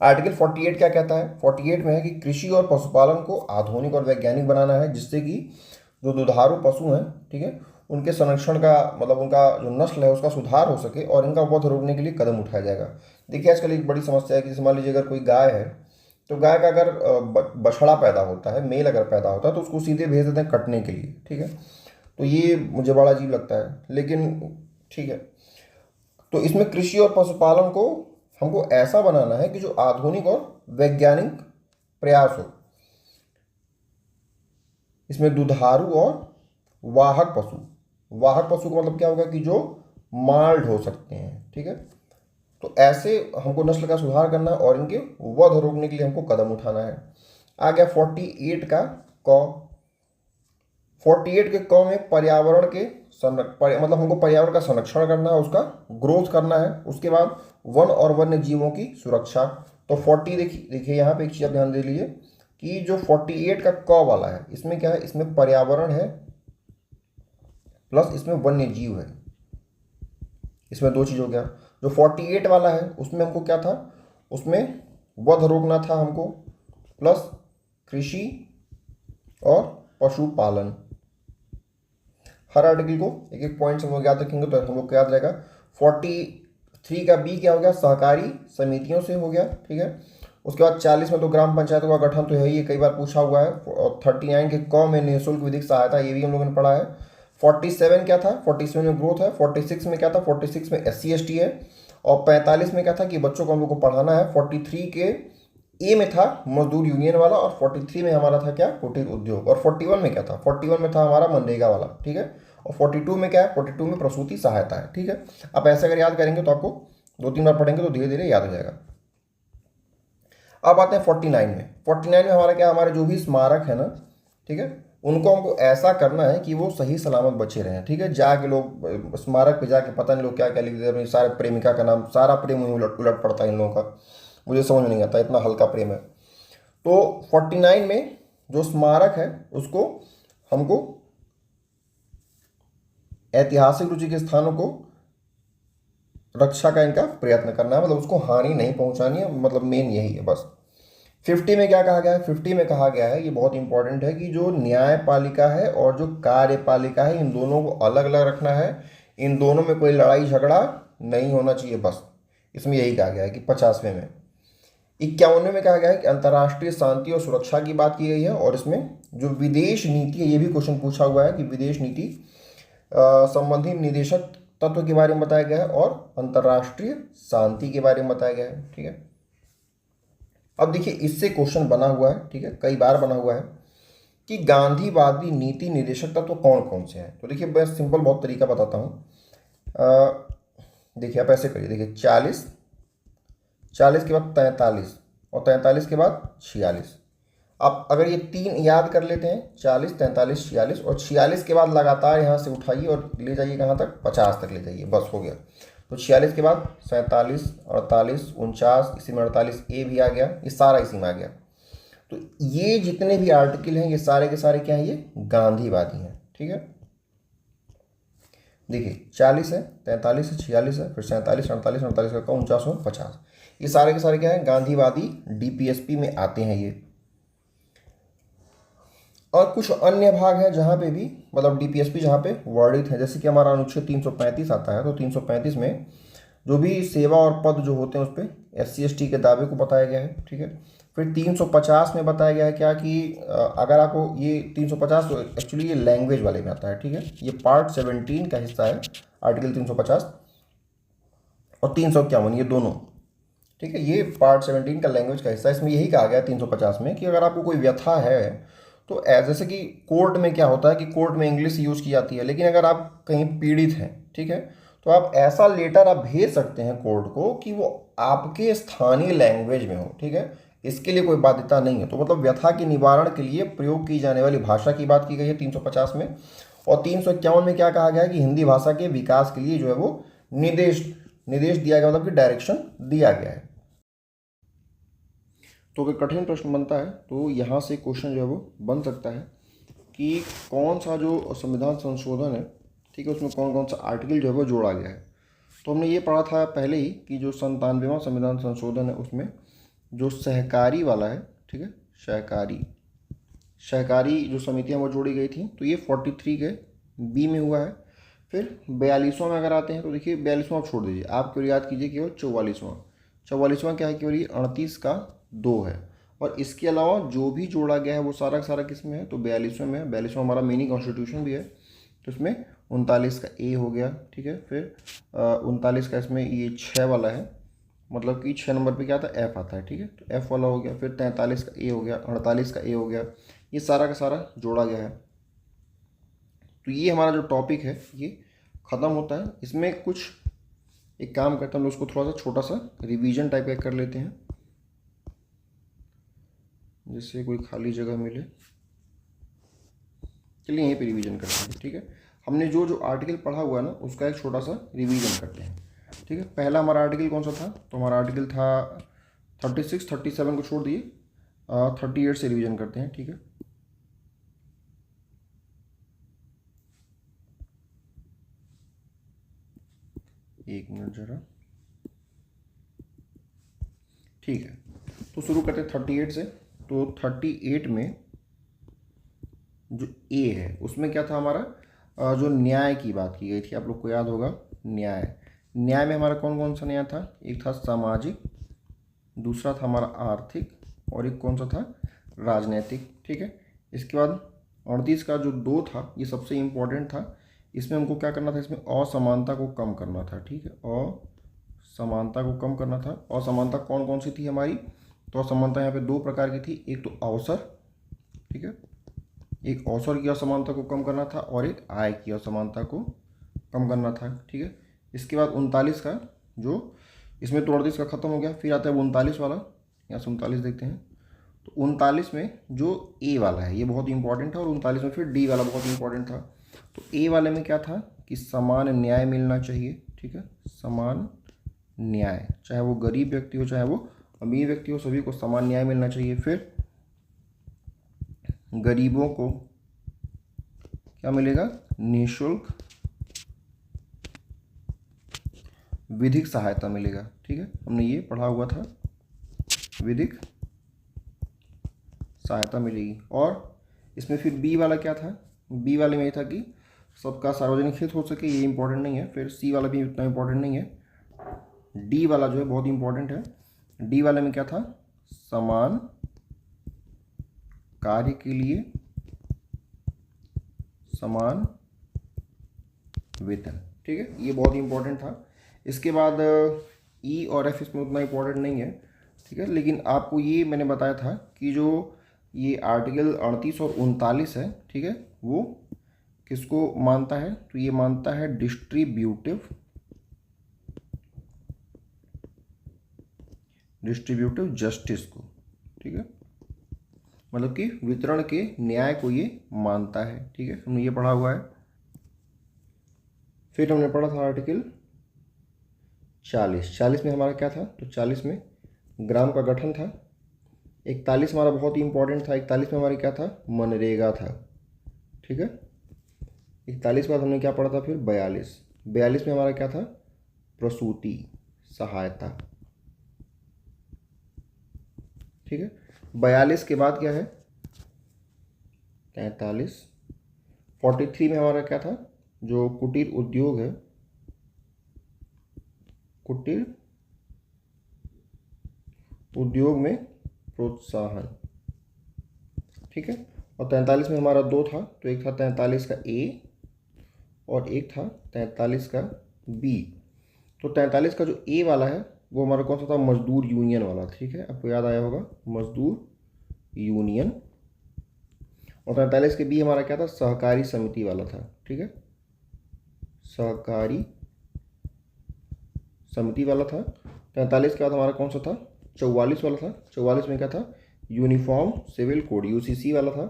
आर्टिकल 48 क्या कहता है? 48 में है कि कृषि और पशुपालन को आधुनिक और वैज्ञानिक बनाना है, जिससे कि जो दुधारू पशु हैं, ठीक है, उनके संरक्षण का, मतलब उनका जो नस्ल है उसका सुधार हो सके, और इनका वध रोकने के लिए कदम उठाया जाएगा। देखिए, आजकल एक बड़ी समस्या है कि जैसे मान लीजिए अगर कोई गाय है, तो गाय का अगर बछड़ा पैदा होता है, मेल अगर पैदा होता है, तो उसको सीधे भेज देते हैं कटने के लिए, ठीक है। तो ये मुझे बड़ा अजीब लगता है, लेकिन ठीक है। तो इसमें कृषि और पशुपालन को हमको ऐसा बनाना है कि जो आधुनिक और वैज्ञानिक प्रयास हो। इसमें दुधारू और वाहक पशु, वाहक पशु का मतलब क्या होगा कि जो माल ढो सकते हैं, ठीक है। तो ऐसे हमको नस्ल का सुधार करना है, और इनके वध रोकने के लिए हमको कदम उठाना है। आ गया 48 का क। 48 के क में पर्यावरण के मतलब हमको पर्यावरण का संरक्षण करना है, उसका ग्रोथ करना है। उसके बाद वन और वन्य जीवों की सुरक्षा। तो 40, देखिए यहाँ पे एक चीज़ आप ध्यान दे लीजिए कि जो 48 का क वाला है, इसमें क्या है? इसमें पर्यावरण है प्लस इसमें वन्य जीव है, इसमें दो चीज़ हो गया। जो 48 वाला है उसमें हमको क्या था? उसमें वध रोकना था हमको, प्लस कृषि और पशुपालन। हर आर्टिकल को एक एक पॉइंट से हम लोग याद रखेंगे तो हम लोग को याद रहेगा। 43 का बी क्या हो गया? सहकारी समितियों से हो गया, ठीक है। उसके बाद 40 में तो ग्राम पंचायतों का गठन तो है ही, कई बार पूछा हुआ है। और 39 के क में निःशुल्क विधिक सहायता, ये भी हम लोगों ने पढ़ा है। 47 क्या था? 47 में ग्रोथ है। 46 में क्या था? 46 में SC ST है। और 45 में क्या था कि बच्चों को हम लोग को पढ़ाना है। 43 के ए में था मजदूर यूनियन वाला, और 43 में हमारा था क्या? कुटीर उद्योग। और 41 में क्या था? 41 में था हमारा मनरेगा वाला, ठीक है। और 42 में क्या है? 42 में प्रसूति सहायता है, ठीक है। आप ऐसे अगर याद करेंगे तो आपको 2-3 बार पढ़ेंगे तो धीरे धीरे याद हो जाएगा। अब आते हैं 49 में। 49 में हमारा क्या? हमारे जो भी स्मारक है ना, ठीक है, उनको हमको ऐसा करना है कि वो सही सलामत बचे रहें, ठीक है। जाके लोग स्मारक पे जाके पता नहीं लोग क्या क्या लिख देते हैं, सारे प्रेमिका का नाम, सारा प्रेम उलट उलट पड़ता है इन लोगों का, मुझे समझ नहीं आता, इतना हल्का प्रेम है। तो 49 में जो स्मारक है उसको हमको ऐतिहासिक रुचि के स्थानों को रक्षा का इनका प्रयत्न करना है, मतलब उसको हानि नहीं पहुंचानी है, मतलब मेन यही है बस। 50 में क्या कहा गया है? 50 में कहा गया है, ये बहुत इंपॉर्टेंट है, कि जो न्यायपालिका है और जो कार्यपालिका है, इन दोनों को अलग अलग रखना है। इन दोनों में कोई लड़ाई झगड़ा नहीं होना चाहिए, बस। इसमें यही कहा गया है कि 50वें में। 51वें में कहा गया है कि अंतर्राष्ट्रीय शांति और सुरक्षा की बात की गई है, और इसमें जो विदेश नीति है, ये भी क्वेश्चन पूछा हुआ है कि विदेश नीति संबंधी निदेशक तत्व के बारे में बताया गया है, और अंतर्राष्ट्रीय शांति के बारे में बताया गया है, ठीक है। अब देखिए, इससे क्वेश्चन बना हुआ है, ठीक है, कई बार बना हुआ है कि गांधीवादी नीति निर्देशक तत्व कौन कौन से हैं। तो देखिए, मैं सिंपल बहुत तरीका बताता हूँ। देखिए, आप ऐसे करिए, देखिए 40, 40 के बाद 43 और 43 के बाद 46। अब अगर ये तीन याद कर लेते हैं, 40, 43, 46, और 46 के बाद लगातार यहाँ से उठाइए और ले जाइए कहाँ तक, 50 तक ले जाइए, बस हो गया। तो 46 के बाद 47, 48, 49, इसी में 48 ए भी आ गया, ये सारा इसी में आ गया। तो ये जितने भी आर्टिकल हैं ये सारे के सारे क्या हैं, ये गांधीवादी हैं, ठीक है। देखिए 40 है, 43 है, 46 है, फिर 47, 48, 48 का 49 और 50, ये सारे के सारे क्या है, गांधीवादी डीपीएसपी में आते हैं ये। और कुछ अन्य भाग हैं जहाँ पे भी मतलब डीपीएसपी जहाँ पे वर्णित है, जैसे कि हमारा अनुच्छेद 335 आता है, तो 335 में जो भी सेवा और पद जो होते हैं उस पर SC/ST के दावे को बताया गया है, ठीक है। फिर 350 में बताया गया है क्या कि अगर आपको ये 350 तो एक्चुअली ये लैंग्वेज वाले में आता है, ठीक है, ये पार्ट 17 का हिस्सा है आर्टिकल 350 और 351 ये दोनों, ठीक है, ये पार्ट 17 का लैंग्वेज का हिस्सा है। इसमें यही कहा गया है 350 में कि अगर आपको कोई व्यथा है तो जैसे कि कोर्ट में क्या होता है कि कोर्ट में इंग्लिश यूज़ की जाती है, लेकिन अगर आप कहीं पीड़ित हैं, ठीक है, तो आप ऐसा लेटर आप भेज सकते हैं कोर्ट को कि वो आपके स्थानीय लैंग्वेज में हो, ठीक है, इसके लिए कोई बाध्यता नहीं है। तो मतलब व्यथा के निवारण के लिए प्रयोग की जाने वाली भाषा की बात की गई है 350 में। और 351 में क्या कहा गया है कि हिंदी भाषा के विकास के लिए जो है वो निर्देश दिया गया, मतलब कि डायरेक्शन दिया गया है। तो अगर कठिन प्रश्न बनता है तो यहाँ से क्वेश्चन जो है वो बन सकता है कि कौन सा जो संविधान संशोधन है, ठीक है, उसमें कौन कौन सा आर्टिकल जो है वो जोड़ा गया है। तो हमने ये पढ़ा था पहले ही कि जो 97वां संविधान संशोधन है उसमें जो सहकारी वाला है, ठीक है, सहकारी जो समितियाँ वो जोड़ी गई थी, तो ये 43 के बी में हुआ है। फिर 42वां में अगर आते हैं तो देखिए 42वां आप छोड़ दीजिए, आप केवल याद कीजिए केवल 44वां क्या है, केवल ये 38 का 2 है। और इसके अलावा जो भी जोड़ा गया है वो सारा का सारा किस में है, तो 42वें में है। 42वां हमारा मिनी कॉन्स्टिट्यूशन भी है, तो इसमें 39 का ए हो गया, ठीक है। फिर 39 का इसमें ये 6 वाला है, मतलब कि 6 नंबर पे क्या आता है, एफ आता है, ठीक है, तो एफ वाला हो गया। फिर 43 का ए हो गया, 48 का ए हो गया, ये सारा का सारा जोड़ा गया है। तो ये हमारा जो टॉपिक है ये ख़त्म होता है। इसमें कुछ एक काम करते हैं हम लोग, उसको थोड़ा सा छोटा सा रिवीजन टाइप का कर लेते हैं, जिससे कोई खाली जगह मिले। चलिए यहीं पे रिवीजन करते हैं, ठीक है। हमने जो जो आर्टिकल पढ़ा हुआ है ना उसका एक छोटा सा रिवीजन करते हैं, ठीक है। पहला हमारा आर्टिकल कौन सा था, तो हमारा आर्टिकल था 36, 37 को छोड़ दिए, 38 से रिवीजन करते हैं, ठीक है। एक मिनट जरा, ठीक है। तो शुरू करते हैं 38 से। तो 38 में जो ए है उसमें क्या था हमारा, जो न्याय की बात की गई थी, आप लोग को याद होगा, न्याय में हमारा कौन कौन सा न्याय था, एक था सामाजिक, दूसरा था हमारा आर्थिक, और एक कौन सा था, राजनैतिक, ठीक है। इसके बाद 38 का जो 2 था ये सबसे इम्पोर्टेंट था। इसमें हमको क्या करना था, इसमें असमानता को कम करना था, ठीक है, असमानता को कम करना था। असमानता कौन कौन सी थी हमारी, तो असमानता यहाँ पे 2 प्रकार की थी, एक तो अवसर, ठीक है, एक अवसर की असमानता को कम करना था और एक आय की असमानता को कम करना था, ठीक है। इसके बाद 39 का जो, इसमें तो 38 का ख़त्म हो गया, फिर आता है 39 वाला, यहाँ से 39 देखते हैं। तो 39 में जो ए वाला है ये बहुत इंपॉर्टेंट है, और 39 में फिर डी वाला बहुत इंपॉर्टेंट था। तो ए वाले में क्या था कि समान न्याय मिलना चाहिए, ठीक है, समान न्याय, चाहे वो गरीब व्यक्ति हो चाहे वो अमीर व्यक्ति हो, सभी को समान न्याय मिलना चाहिए। फिर गरीबों को क्या मिलेगा, निःशुल्क विधिक सहायता मिलेगा, ठीक है, हमने ये पढ़ा हुआ था, विधिक सहायता मिलेगी। और इसमें फिर बी वाला क्या था, बी वाले में ये था कि सबका सार्वजनिक हित हो सके, ये इंपॉर्टेंट नहीं है। फिर सी वाला भी उतना इंपॉर्टेंट नहीं है। डी वाला जो है बहुत इंपॉर्टेंट है। डी वाले में क्या था, समान कार्य के लिए समान वेतन, ठीक है, ये बहुत इंपॉर्टेंट था। इसके बाद ई और एफ इसमें उतना इंपॉर्टेंट नहीं है, ठीक है, लेकिन आपको ये मैंने बताया था कि जो ये आर्टिकल 38 और 39 है, ठीक है, वो किसको मानता है, तो ये मानता है डिस्ट्रीब्यूटिव जस्टिस को, ठीक है, मतलब कि वितरण के न्याय को ये मानता है, ठीक है, हमने ये पढ़ा हुआ है। फिर हमने पढ़ा था आर्टिकल 40 में हमारा क्या था, तो 40 में ग्राम का गठन था। 41 हमारा बहुत ही इंपॉर्टेंट था, 41 में हमारी क्या था, मनरेगा था, ठीक है। 41 के बाद हमने क्या पढ़ा था, फिर 42 में हमारा क्या था, प्रसूति सहायता, ठीक है। 42 के बाद क्या है, 43। 43 में हमारा क्या था, जो कुटीर उद्योग है, कुटीर उद्योग में प्रोत्साहन, ठीक है। और 43 में हमारा दो था, तो एक था 43 का ए और एक था 43 का बी। तो 43 का जो ए वाला है वो हमारा कौन सा था, मजदूर यूनियन वाला, ठीक है, आपको याद आया होगा, मजदूर यूनियन। और 43 के बी हमारा क्या था, सहकारी समिति वाला था, ठीक है, सहकारी समिति वाला था। 43 के बाद हमारा कौन सा था, 44 वाला था। 44 में क्या था, यूनिफॉर्म सिविल कोड, यूसीसी वाला था।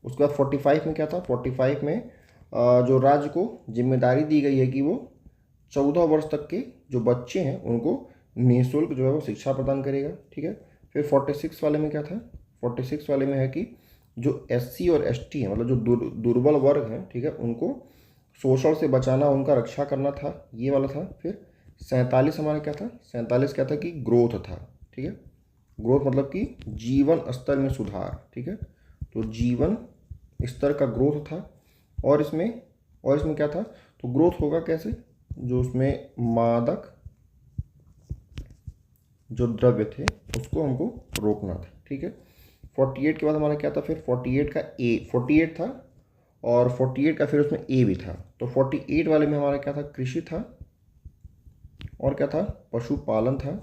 उसके बाद 45 में क्या था, 45 में जो राज्य को जिम्मेदारी दी गई है कि वो 14 वर्ष तक के जो बच्चे हैं उनको निःशुल्क जो है वो शिक्षा प्रदान करेगा, ठीक है। फिर 46 वाले में क्या था, 46 वाले में है कि जो एससी और एसटी हैं, मतलब जो दुर्बल वर्ग हैं, ठीक है, उनको शोषण से बचाना, उनका रक्षा करना था, ये वाला था। फिर 47 हमारा क्या था, 47 क्या था कि ग्रोथ था, ठीक है, ग्रोथ मतलब कि जीवन स्तर में सुधार, ठीक है, तो जीवन स्तर का ग्रोथ था। और इसमें क्या था, तो ग्रोथ होगा कैसे, जो उसमें मादक जो द्रव्य थे उसको हमको रोकना था, ठीक है। 48 के बाद हमारा क्या था, फिर 48 का ए, 48 था और 48 का फिर उसमें ए भी था। तो 48 वाले में हमारा क्या था, कृषि था और क्या था, पशुपालन था,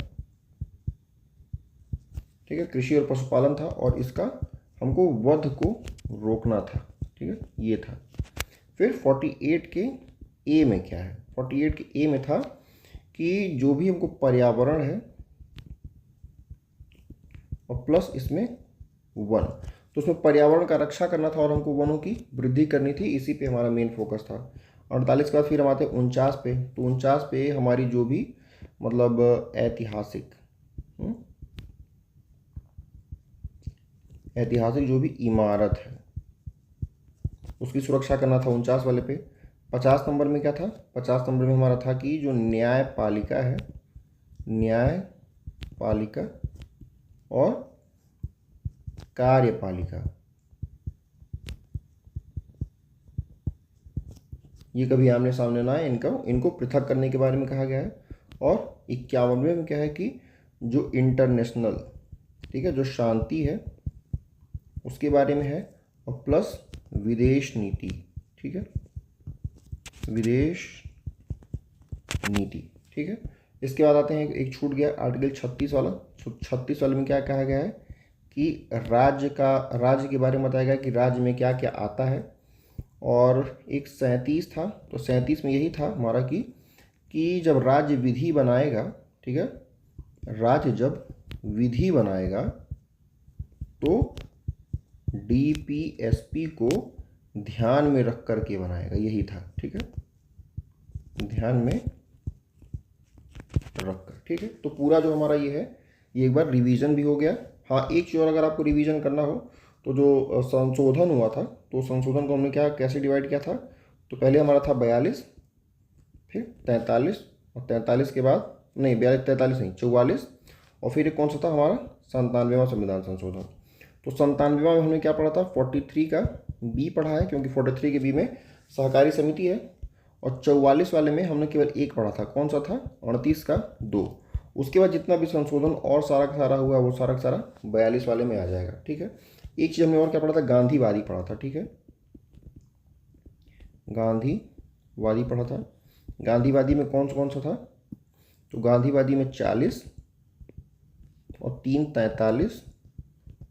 ठीक है, कृषि और पशुपालन था। और इसका हमको वध को रोकना था, ठीक है, ये था। फिर 48 के ए में क्या है, 48 के ए में था कि जो भी हमको पर्यावरण है और प्लस इसमें वन, तो उसमें पर्यावरण का रक्षा करना था और हमको वनों की वृद्धि करनी थी, इसी पे हमारा मेन फोकस था। 48 के बाद फिर हम आते हैं 49 पे। तो 49 पे हमारी जो भी मतलब ऐतिहासिक जो भी इमारत है उसकी सुरक्षा करना था 49 वाले पे। 50 नंबर में क्या था, 50 नंबर में हमारा था कि जो न्यायपालिका है, न्यायपालिका और कार्यपालिका, ये कभी आमने सामने ना आए, इनको पृथक करने के बारे में कहा गया है। और 51वें में क्या है कि जो इंटरनेशनल, ठीक है, जो शांति है उसके बारे में है, और प्लस विदेश नीति, ठीक है, विदेश नीति, ठीक है। इसके बाद आते हैं, एक छूट गया आर्टिकल 36 वाला। 36 वाले में क्या कहा गया है कि राज्य के बारे में बताया गया कि राज्य में क्या क्या आता है। और एक 37 था, तो 37 में यही था हमारा कि जब राज्य विधि बनाएगा, ठीक है, राज्य जब विधि बनाएगा तो डीपीएसपी को ध्यान में रख करके बनाएगा, यही था, ठीक है, ध्यान में रखकर, ठीक है। तो पूरा जो हमारा ये है, ये एक बार रिवीजन भी हो गया। हाँ, एक चीज़ और अगर आपको रिवीजन करना हो तो जो संशोधन हुआ था, तो संशोधन को हमने कैसे डिवाइड किया था, तो पहले हमारा था 42, फिर 43, और 43 के बाद नहीं 43 नहीं 44, और फिर एक कौन सा था हमारा 97वां संविधान संशोधन। तो 97वां में हमने क्या पढ़ा था, 43 का बी पढ़ा है, क्योंकि 43 के बी में सहकारी समिति है। और 44 वाले में हमने केवल एक पढ़ा था, कौन सा था, 38 का 2। उसके बाद जितना भी संशोधन और सारा का सारा हुआ वो सारा का सारा 42 वाले में आ जाएगा, ठीक है। एक चीज़ हमने और क्या पढ़ा था, गांधीवादी पढ़ा था, ठीक है, गांधीवादी पढ़ा था। गांधीवादी में कौन सा था, तो गांधीवादी में 40 और 3 43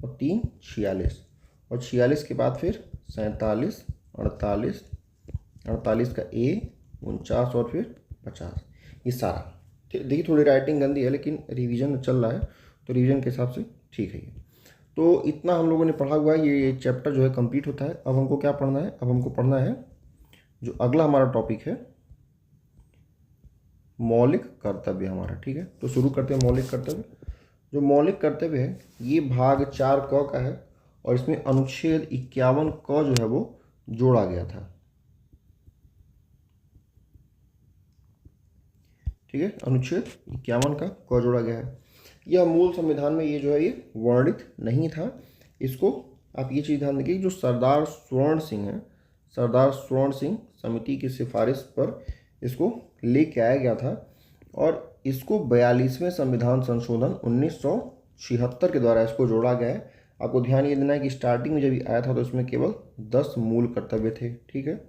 और 3 46, और 46 के बाद फिर 47 48 48 का ए 49 और फिर 50, ये सारा। देखिए थोड़ी राइटिंग गंदी है लेकिन रिवीजन चल रहा है तो रिवीजन के हिसाब से ठीक है ये। तो इतना हम लोगों ने पढ़ा हुआ है, ये चैप्टर जो है कंप्लीट होता है। अब हमको क्या पढ़ना है, अब हमको पढ़ना है जो अगला हमारा टॉपिक है मौलिक कर्तव्य हमारा, ठीक है। तो शुरू करते हैं मौलिक कर्तव्य। जो मौलिक कर्तव्य है ये भाग 4 क का है और इसमें अनुच्छेद 51 क जो है वो जोड़ा गया था, ठीक है। अनुच्छेद 51 का क जोड़ा गया है। यह मूल संविधान में ये जो है ये वर्णित नहीं था। इसको आप ये चीज़ ध्यान रखिए, जो सरदार स्वर्ण सिंह है, सरदार स्वर्ण सिंह समिति की सिफारिश पर इसको लेके आया गया था और इसको 42वें संविधान संशोधन 1976 के द्वारा इसको जोड़ा गया है। आपको ध्यान ये देना है कि स्टार्टिंग में जब ये आया था तो इसमें केवल 10 मूल कर्तव्य थे, ठीक है।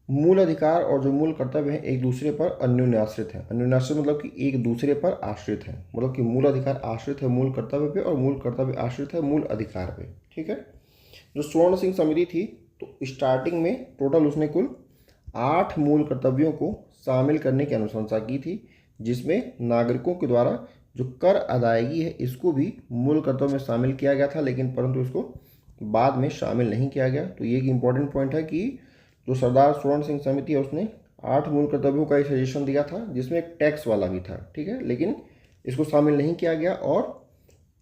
मूल अधिकार और जो मूल कर्तव्य हैं एक दूसरे पर अन्योन्याश्रित हैं। अन्योन्याश्रित मतलब कि एक दूसरे पर आश्रित है, मतलब कि मूल अधिकार आश्रित है मूल कर्तव्य पे और मूल कर्तव्य आश्रित है मूल अधिकार पे, ठीक है। जो स्वर्ण सिंह समिति थी तो स्टार्टिंग में टोटल उसने कुल 8 मूल कर्तव्यों को शामिल करने की अनुशंसा की थी, जिसमें नागरिकों के द्वारा जो कर अदायगी है इसको भी मूल कर्तव्य में शामिल किया गया था, लेकिन परंतु इसको बाद में शामिल नहीं किया गया। तो ये एक इम्पॉर्टेंट पॉइंट है कि जो सरदार स्वर्ण सिंह समिति है उसने 8 मूल कर्तव्यों का एक सजेशन दिया था, जिसमें एक टैक्स वाला भी था, ठीक है, लेकिन इसको शामिल नहीं किया गया और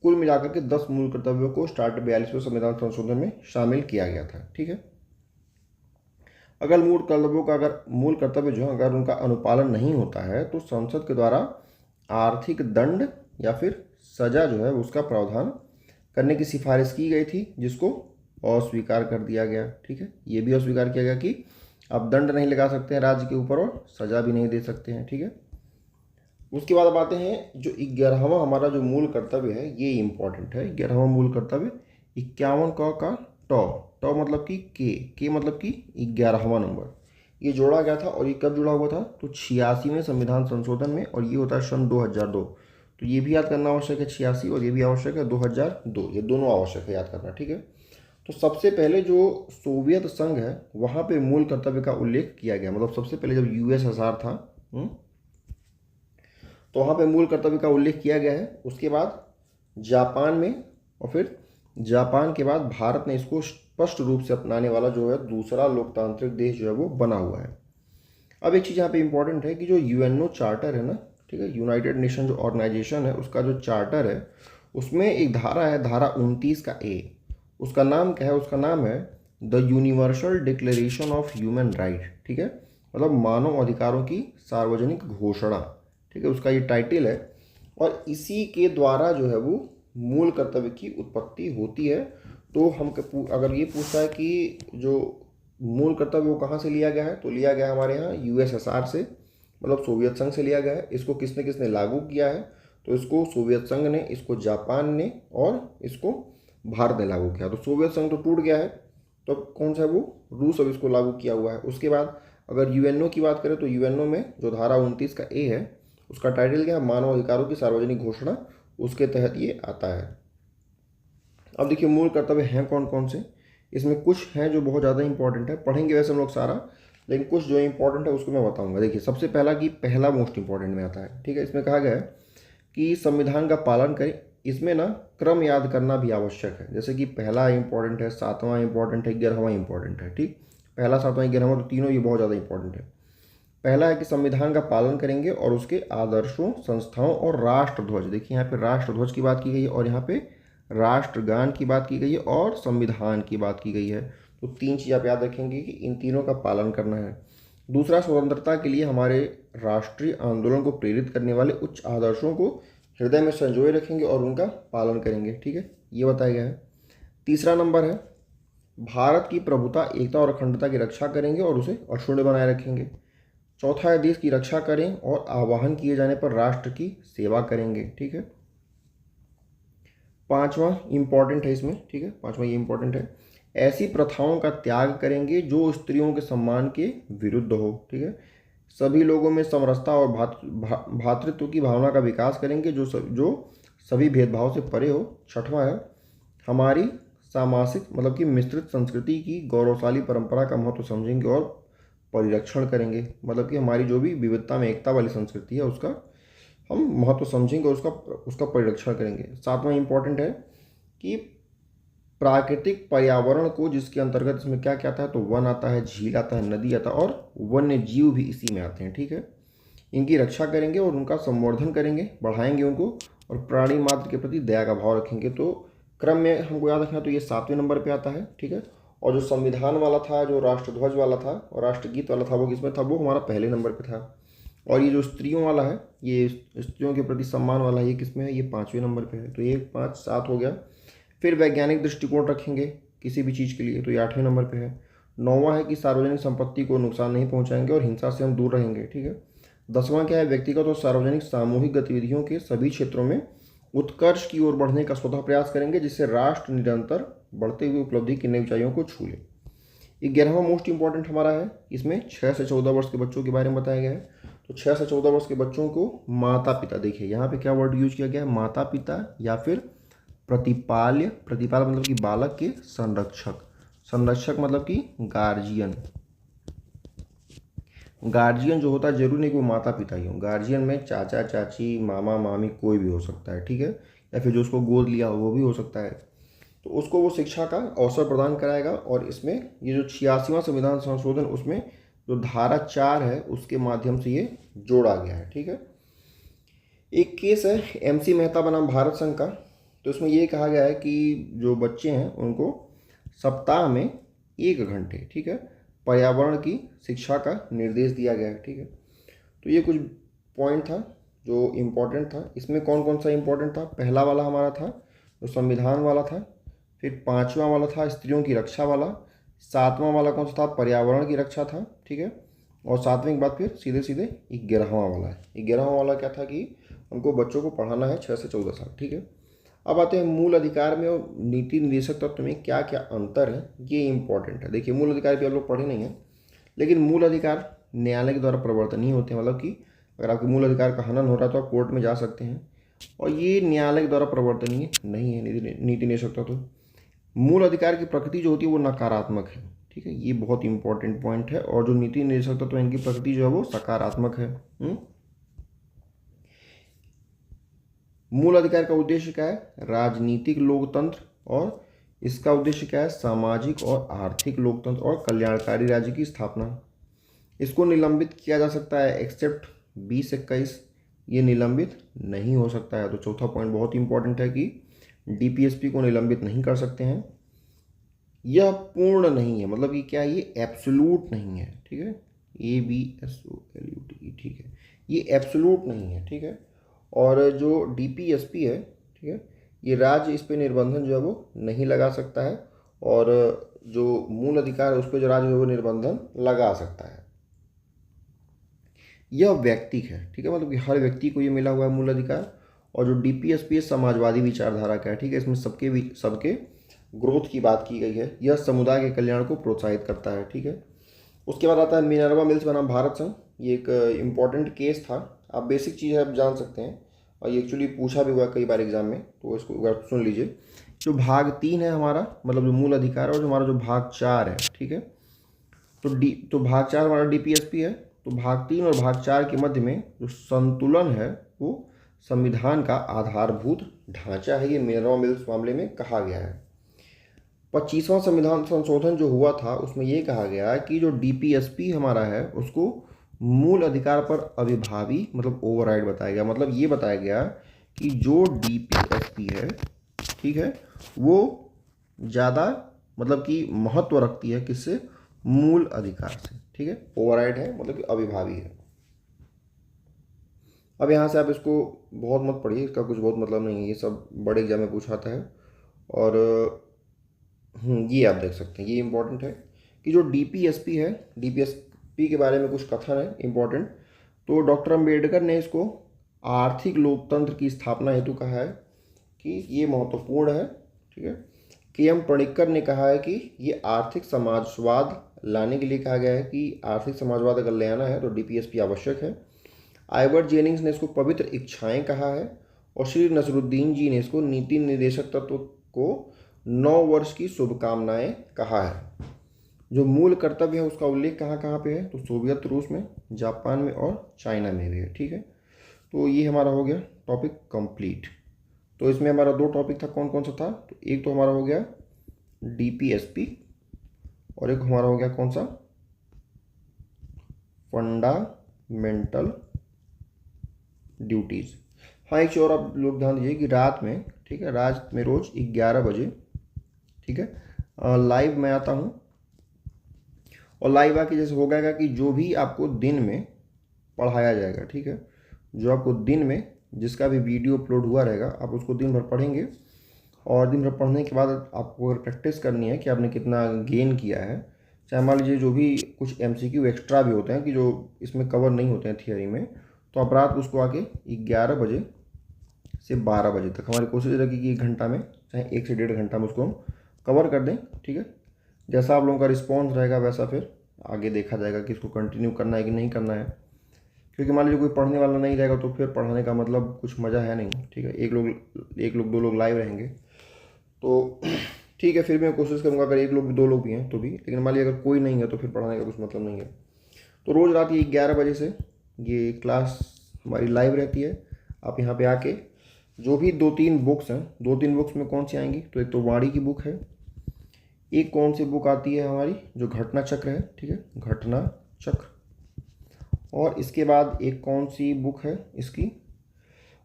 कुल मिलाकर के 10 मूल कर्तव्यों को स्टार्ट 42वें संविधान संशोधन में शामिल किया गया था, ठीक है। अगर मूल कर्तव्य जो है अगर उनका अनुपालन नहीं होता है तो संसद के द्वारा आर्थिक दंड या फिर सजा जो है उसका प्रावधान करने की सिफारिश की गई थी, जिसको अस्वीकार कर दिया गया, ठीक है। ये भी अस्वीकार किया गया कि आप दंड नहीं लगा सकते हैं राज्य के ऊपर और सजा भी नहीं दे सकते हैं, ठीक है। उसके बाद अब आते हैं जो 11वां हमारा जो मूल कर्तव्य है, ये इंपॉर्टेंट है। 11वां मूल कर्तव्य 51 का टॉ मतलब कि के मतलब कि 11वां नंबर, ये जोड़ा गया था। और ये कब जुड़ा हुआ था, तो 86वें संविधान संशोधन में, और ये होता है सन 2002। तो ये भी याद करना आवश्यक है 86, और ये भी आवश्यक है 2002, ये दोनों आवश्यक है याद करना, ठीक है। तो सबसे पहले जो सोवियत संघ है वहाँ पे मूल कर्तव्य का उल्लेख किया गया, मतलब सबसे पहले जब यूएसएसआर था तो वहाँ पे मूल कर्तव्य का उल्लेख किया गया है। उसके बाद जापान में, और फिर जापान के बाद भारत ने इसको स्पष्ट रूप से अपनाने वाला जो है दूसरा लोकतांत्रिक देश जो है वो बना हुआ है। अब एक चीज़ यहाँ पे इंपॉर्टेंट है कि जो यूएनओ चार्टर है ना, ठीक है, यूनाइटेड नेशन जो ऑर्गेनाइजेशन है उसका जो चार्टर है उसमें एक धारा है, धारा 29 का ए। उसका नाम क्या है, उसका नाम है the universal declaration of human right, ठीक है, मतलब मानव अधिकारों की सार्वजनिक घोषणा, ठीक है, उसका ये टाइटल है। और इसी के द्वारा जो है वो मूल कर्तव्य की उत्पत्ति होती है। तो हम अगर ये पूछता है कि जो मूल कर्तव्य वो कहाँ से लिया गया है, तो लिया गया हमारे यहाँ यूएसएसआर से, मतलब सोवियत संघ से लिया गया है। इसको किसने किसने लागू किया है, तो इसको सोवियत संघ ने, इसको जापान ने और इसको भारत ने लागू किया। तो सोवियत संघ तो टूट गया है, तो कौन सा है वो, रूस अब इसको लागू किया हुआ है। उसके बाद अगर यूएनओ की बात करें तो यूएनओ में जो धारा 29 का ए है उसका टाइटल क्या है, मानव अधिकारों की सार्वजनिक घोषणा, उसके तहत ये आता है। अब देखिए मूल कर्तव्य हैं कौन कौन से, इसमें कुछ हैं जो बहुत ज़्यादा इंपॉर्टेंट है, पढ़ेंगे वैसे हम लोग सारा, लेकिन कुछ जो इंपॉर्टेंट है उसको मैं बताऊंगा। देखिए सबसे पहला कि पहला मोस्ट इंपॉर्टेंट में आता है, ठीक है। इसमें कहा गया है कि संविधान का पालन करें। इसमें ना क्रम याद करना भी आवश्यक है, जैसे कि पहला इंपॉर्टेंट है, 7वां इंपॉर्टेंट है, 11वां इंपॉर्टेंट है, ठीक। पहला, 7वां, 11वां तो तीनों ये बहुत ज़्यादा इंपॉर्टेंट है। पहला है कि संविधान का पालन करेंगे और उसके आदर्शों, संस्थाओं और राष्ट्रध्वज, देखिए यहाँ पे राष्ट्रध्वज की बात की गई है और यहाँ पे राष्ट्रगान की बात की गई है और संविधान की बात की गई है। तो 3 चीज़ आप याद रखेंगे कि इन तीनों का पालन करना है। दूसरा, स्वतंत्रता के लिए हमारे राष्ट्रीय आंदोलन को प्रेरित करने वाले उच्च आदर्शों को हृदय में संजोए रखेंगे और उनका पालन करेंगे, ठीक है, ये बताया गया है। तीसरा नंबर है भारत की प्रभुता, एकता और अखंडता की रक्षा करेंगे और उसे अक्षुण्ण बनाए रखेंगे। चौथा है देश की रक्षा करें और आह्वान किए जाने पर राष्ट्र की सेवा करेंगे, ठीक है। 5वां इंपॉर्टेंट है इसमें, ठीक है, 5वां ये इंपॉर्टेंट है, ऐसी प्रथाओं का त्याग करेंगे जो स्त्रियों के सम्मान के विरुद्ध हो, ठीक है। सभी लोगों में समरसता और भातृत्व की भावना का विकास करेंगे जो सभी भेदभाव से परे हो। 6वां है हमारी सामासिक मतलब कि मिश्रित संस्कृति की गौरवशाली परंपरा का महत्व समझेंगे और परिरक्षण करेंगे, मतलब कि हमारी जो भी विविधता में एकता वाली संस्कृति है उसका हम महत्व समझेंगे और उसका उसका परिरक्षण करेंगे। सातवां इंपॉर्टेंट है कि प्राकृतिक पर्यावरण को, जिसके अंतर्गत इसमें क्या क्या आता है, तो वन आता है, झील आता है, नदी आता है और वन्य जीव भी इसी में आते हैं। ठीक है, इनकी रक्षा करेंगे और उनका संवर्धन करेंगे, बढ़ाएंगे उनको, और प्राणी मात्र के प्रति दया का भाव रखेंगे। तो क्रम में हमको याद रखना, तो ये 7वें नंबर पे आता है। ठीक है, और जो संविधान वाला था, जो राष्ट्रध्वज वाला था और राष्ट्रगीत वाला था, वो किसमें था, वो हमारा पहले नंबर पे था। और ये जो स्त्रियों वाला है, ये स्त्रियों के प्रति सम्मान वाला, ये किसमें है, ये 5वें नंबर पे है। तो ये 5 7 हो गया। फिर वैज्ञानिक दृष्टिकोण रखेंगे किसी भी चीज़ के लिए, तो ये 8वें नंबर पे है। 9वां है कि सार्वजनिक संपत्ति को नुकसान नहीं पहुंचाएंगे और हिंसा से हम दूर रहेंगे। ठीक है, 10वां क्या है, व्यक्तिगत और सार्वजनिक सामूहिक गतिविधियों के सभी क्षेत्रों में उत्कर्ष की ओर बढ़ने का स्वतः प्रयास करेंगे, जिससे राष्ट्र निरंतर बढ़ते हुए उपलब्धि की नई ऊंचाइयों को छू ले। 11वां मोस्ट इंपॉर्टेंट हमारा है, इसमें 6 से 14 वर्ष के बच्चों के बारे में बताया गया है। तो 6 से 14 वर्ष के बच्चों को माता पिता, देखिए यहाँ पे क्या वर्ड यूज किया गया है, माता पिता या फिर प्रतिपाल्य, प्रतिपाल मतलब कि बालक के संरक्षक, संरक्षक मतलब कि गार्जियन। गार्जियन जो होता है जरूरी नहीं कि वो माता पिता ही हो, गार्जियन में चाचा चाची मामा मामी कोई भी हो सकता है। ठीक है, या फिर जो उसको गोद लिया हो वो भी हो सकता है। तो उसको वो शिक्षा का अवसर प्रदान कराएगा। और इसमें ये जो 86वां संविधान संशोधन, उसमें जो धारा 4 है उसके माध्यम से ये जोड़ा गया है। ठीक है, एक केस है MC मेहता बनाम भारत संघ का। तो इसमें ये कहा गया है कि जो बच्चे हैं उनको सप्ताह में 1 घंटे, ठीक है, पर्यावरण की शिक्षा का निर्देश दिया गया है। ठीक है, तो ये कुछ पॉइंट था जो इम्पोर्टेंट था। इसमें कौन कौन सा इम्पोर्टेंट था, पहला वाला हमारा था जो संविधान वाला था, फिर 5वां वाला था स्त्रियों की रक्षा वाला, 7वां वाला कौन सा था, पर्यावरण की रक्षा था। ठीक है, और 7वें के बाद फिर सीधे सीधे 11वां वाला है। 11वां वाला क्या था कि हमको बच्चों को पढ़ाना है 6 से 14 साल। ठीक है, अब आते हैं मूल अधिकार में और नीति निर्देशक तत्व में क्या क्या अंतर है, ये इंपॉर्टेंट है। देखिए मूल अधिकार भी आप लोग पढ़े नहीं है, लेकिन मूल अधिकार न्यायालय के द्वारा प्रवर्तनीय होते हैं, मतलब कि अगर आपके मूल अधिकार का हनन हो रहा है तो आप कोर्ट में जा सकते हैं, और ये न्यायालय के द्वारा प्रवर्तनीय नहीं है नीति निर्देशक तत्व। मूल अधिकार की प्रकृति जो होती है वो नकारात्मक है। ठीक है, ये बहुत इंपॉर्टेंट पॉइंट है। और जो नीति निर्देशक तत्व इनकी प्रकृति जो है वो सकारात्मक है। मूल अधिकार का उद्देश्य क्या है, राजनीतिक लोकतंत्र, और इसका उद्देश्य क्या है, सामाजिक और आर्थिक लोकतंत्र और कल्याणकारी राज्य की स्थापना। इसको निलंबित किया जा सकता है एक्सेप्ट 2021, ये निलंबित नहीं हो सकता है। तो चौथा पॉइंट बहुत इंपॉर्टेंट है कि DPSP को निलंबित नहीं कर सकते हैं। यह पूर्ण नहीं है, मतलब कि क्या, ये एब्सोल्यूट नहीं है। ठीक है, ABSOLUT, ठीक है, ये एब्सोल्यूट नहीं है। ठीक है, और जो DPSP है, ठीक है, ये राज्य इस पर निर्बंधन जो है वो नहीं लगा सकता है, और जो मूल अधिकार है उस पर जो राज्य है वो निर्बंधन लगा सकता है। यह व्यक्तिक है। ठीक है, मतलब कि हर व्यक्ति को ये मिला हुआ है मूल अधिकार। और जो DPSP समाजवादी विचारधारा का है। ठीक है, इसमें सबके ग्रोथ की बात की गई है। यह समुदाय के कल्याण को प्रोत्साहित करता है। ठीक है, उसके बाद आता है मिनर्वा मिल्स बनाम भारत संघ। ये एक इम्पॉर्टेंट केस था, आप बेसिक चीज़ है आप जान सकते हैं, और ये एक्चुअली पूछा भी हुआ कई बार एग्जाम में, तो इसको एक बार सुन लीजिए। जो भाग 3 है हमारा, मतलब जो मूल अधिकार है, और जो हमारा जो भाग 4 है, ठीक है, तो भाग 4 हमारा DPSP है। तो भाग 3 और भाग 4 के मध्य में जो संतुलन है वो संविधान का आधारभूत ढांचा है, ये मिनर्वा मिल्स मामले में कहा गया है। 25वां संविधान संशोधन जो हुआ था उसमें ये कहा गया कि जो DPSP हमारा है उसको मूल अधिकार पर अविभावी मतलब ओवरराइड बताया गया। मतलब ये बताया गया कि जो DPSP है, ठीक है, वो ज़्यादा मतलब कि महत्व रखती है किससे, मूल अधिकार से। ठीक है, ओवरराइड है मतलब कि अविभावी है। अब यहाँ से आप इसको बहुत मत पढ़िए, इसका कुछ बहुत मतलब नहीं है, ये सब बड़े एग्जाम में पूछाता है। और ये आप देख सकते हैं, ये इंपॉर्टेंट है कि जो DPSP है, DPSP के बारे में कुछ कथन है इंपॉर्टेंट। तो डॉक्टर अम्बेडकर ने इसको आर्थिक लोकतंत्र की स्थापना हेतु कहा है कि ये महत्वपूर्ण है। ठीक है, KM पणिक्कर ने कहा है कि ये आर्थिक समाजवाद लाने के लिए कहा गया है कि आर्थिक समाजवाद अगर ले आना है तो DPSP आवश्यक है। आइवर जेनिंग्स ने इसको पवित्र इच्छाएं कहा है, और श्री नसरुद्दीन जी ने इसको नीति निर्देशक तत्व को 9 वर्ष की शुभकामनाएं कहा है। जो मूल कर्तव्य है उसका उल्लेख कहाँ कहाँ पे है, तो सोवियत रूस में, जापान में और चाइना में भी है। ठीक है, तो ये हमारा हो गया टॉपिक कंप्लीट। तो इसमें हमारा 2 टॉपिक था, कौन कौन सा था? तो एक तो हमारा हो गया DPSP और एक हमारा हो गया कौन सा? Fundamental duties. हाँ, एक चीज़ और आप लोग ध्यान दीजिए कि रात में, ठीक है, रात में रोज़ 11 बजे, ठीक है, लाइव मैं आता हूँ। और लाइव आके जैसे हो गएगा कि जो भी आपको दिन में पढ़ाया जाएगा, ठीक है, जो आपको दिन में जिसका भी वीडियो अपलोड हुआ रहेगा आप उसको दिन भर पढ़ेंगे। और दिन भर पढ़ने के बाद आपको अगर प्रैक्टिस करनी है कि आपने कितना गेन किया है, चाहे मान लीजिए जो भी कुछ MCQ एक्स्ट्रा भी होते हैं कि जो इसमें कवर नहीं होते हैं थियरी में, तो आप रात उसको आके 11 बजे से 12 बजे तक हमारी कोशिश रहेगी कि 1 घंटा में, चाहे 1 से 1.5 घंटा में उसको हम कवर कर दें, ठीक है। जैसा आप लोगों का रिस्पॉन्स रहेगा वैसा फिर आगे देखा जाएगा कि इसको कंटिन्यू करना है कि नहीं करना है। क्योंकि मान लीजिए कोई पढ़ने वाला नहीं रहेगा तो फिर पढ़ाने का मतलब कुछ मज़ा है नहीं, ठीक है। एक लोग 2 लोग लाइव रहेंगे तो ठीक है, फिर मैं कोशिश करूँगा अगर 1 लोग 2 लोग भी हैं तो भी, लेकिन मान लीजिए अगर कोई नहीं है तो फिर पढ़ाने का कुछ मतलब नहीं है। तो रोज़ रात ये 11 बजे से ये क्लास हमारी लाइव रहती है। आप यहाँ पे आके जो भी 2-3 बुक्स हैं, 2-3 बुक्स में कौन सी आएंगी? तो एक तो वाणी की बुक है, एक कौन सी बुक आती है हमारी जो घटना चक्र है, ठीक है, घटना चक्र। और इसके बाद एक कौन सी बुक है इसकी,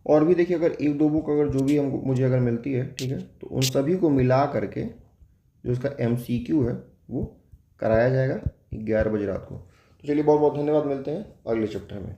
और भी देखिए अगर 1-2 बुक अगर जो भी हमको मुझे अगर मिलती है, ठीक है, तो उन सभी को मिला करके जो इसका MCQ है वो कराया जाएगा 11 बजे रात को। तो चलिए बहुत बहुत धन्यवाद, मिलते हैं अगले चैप्टर में।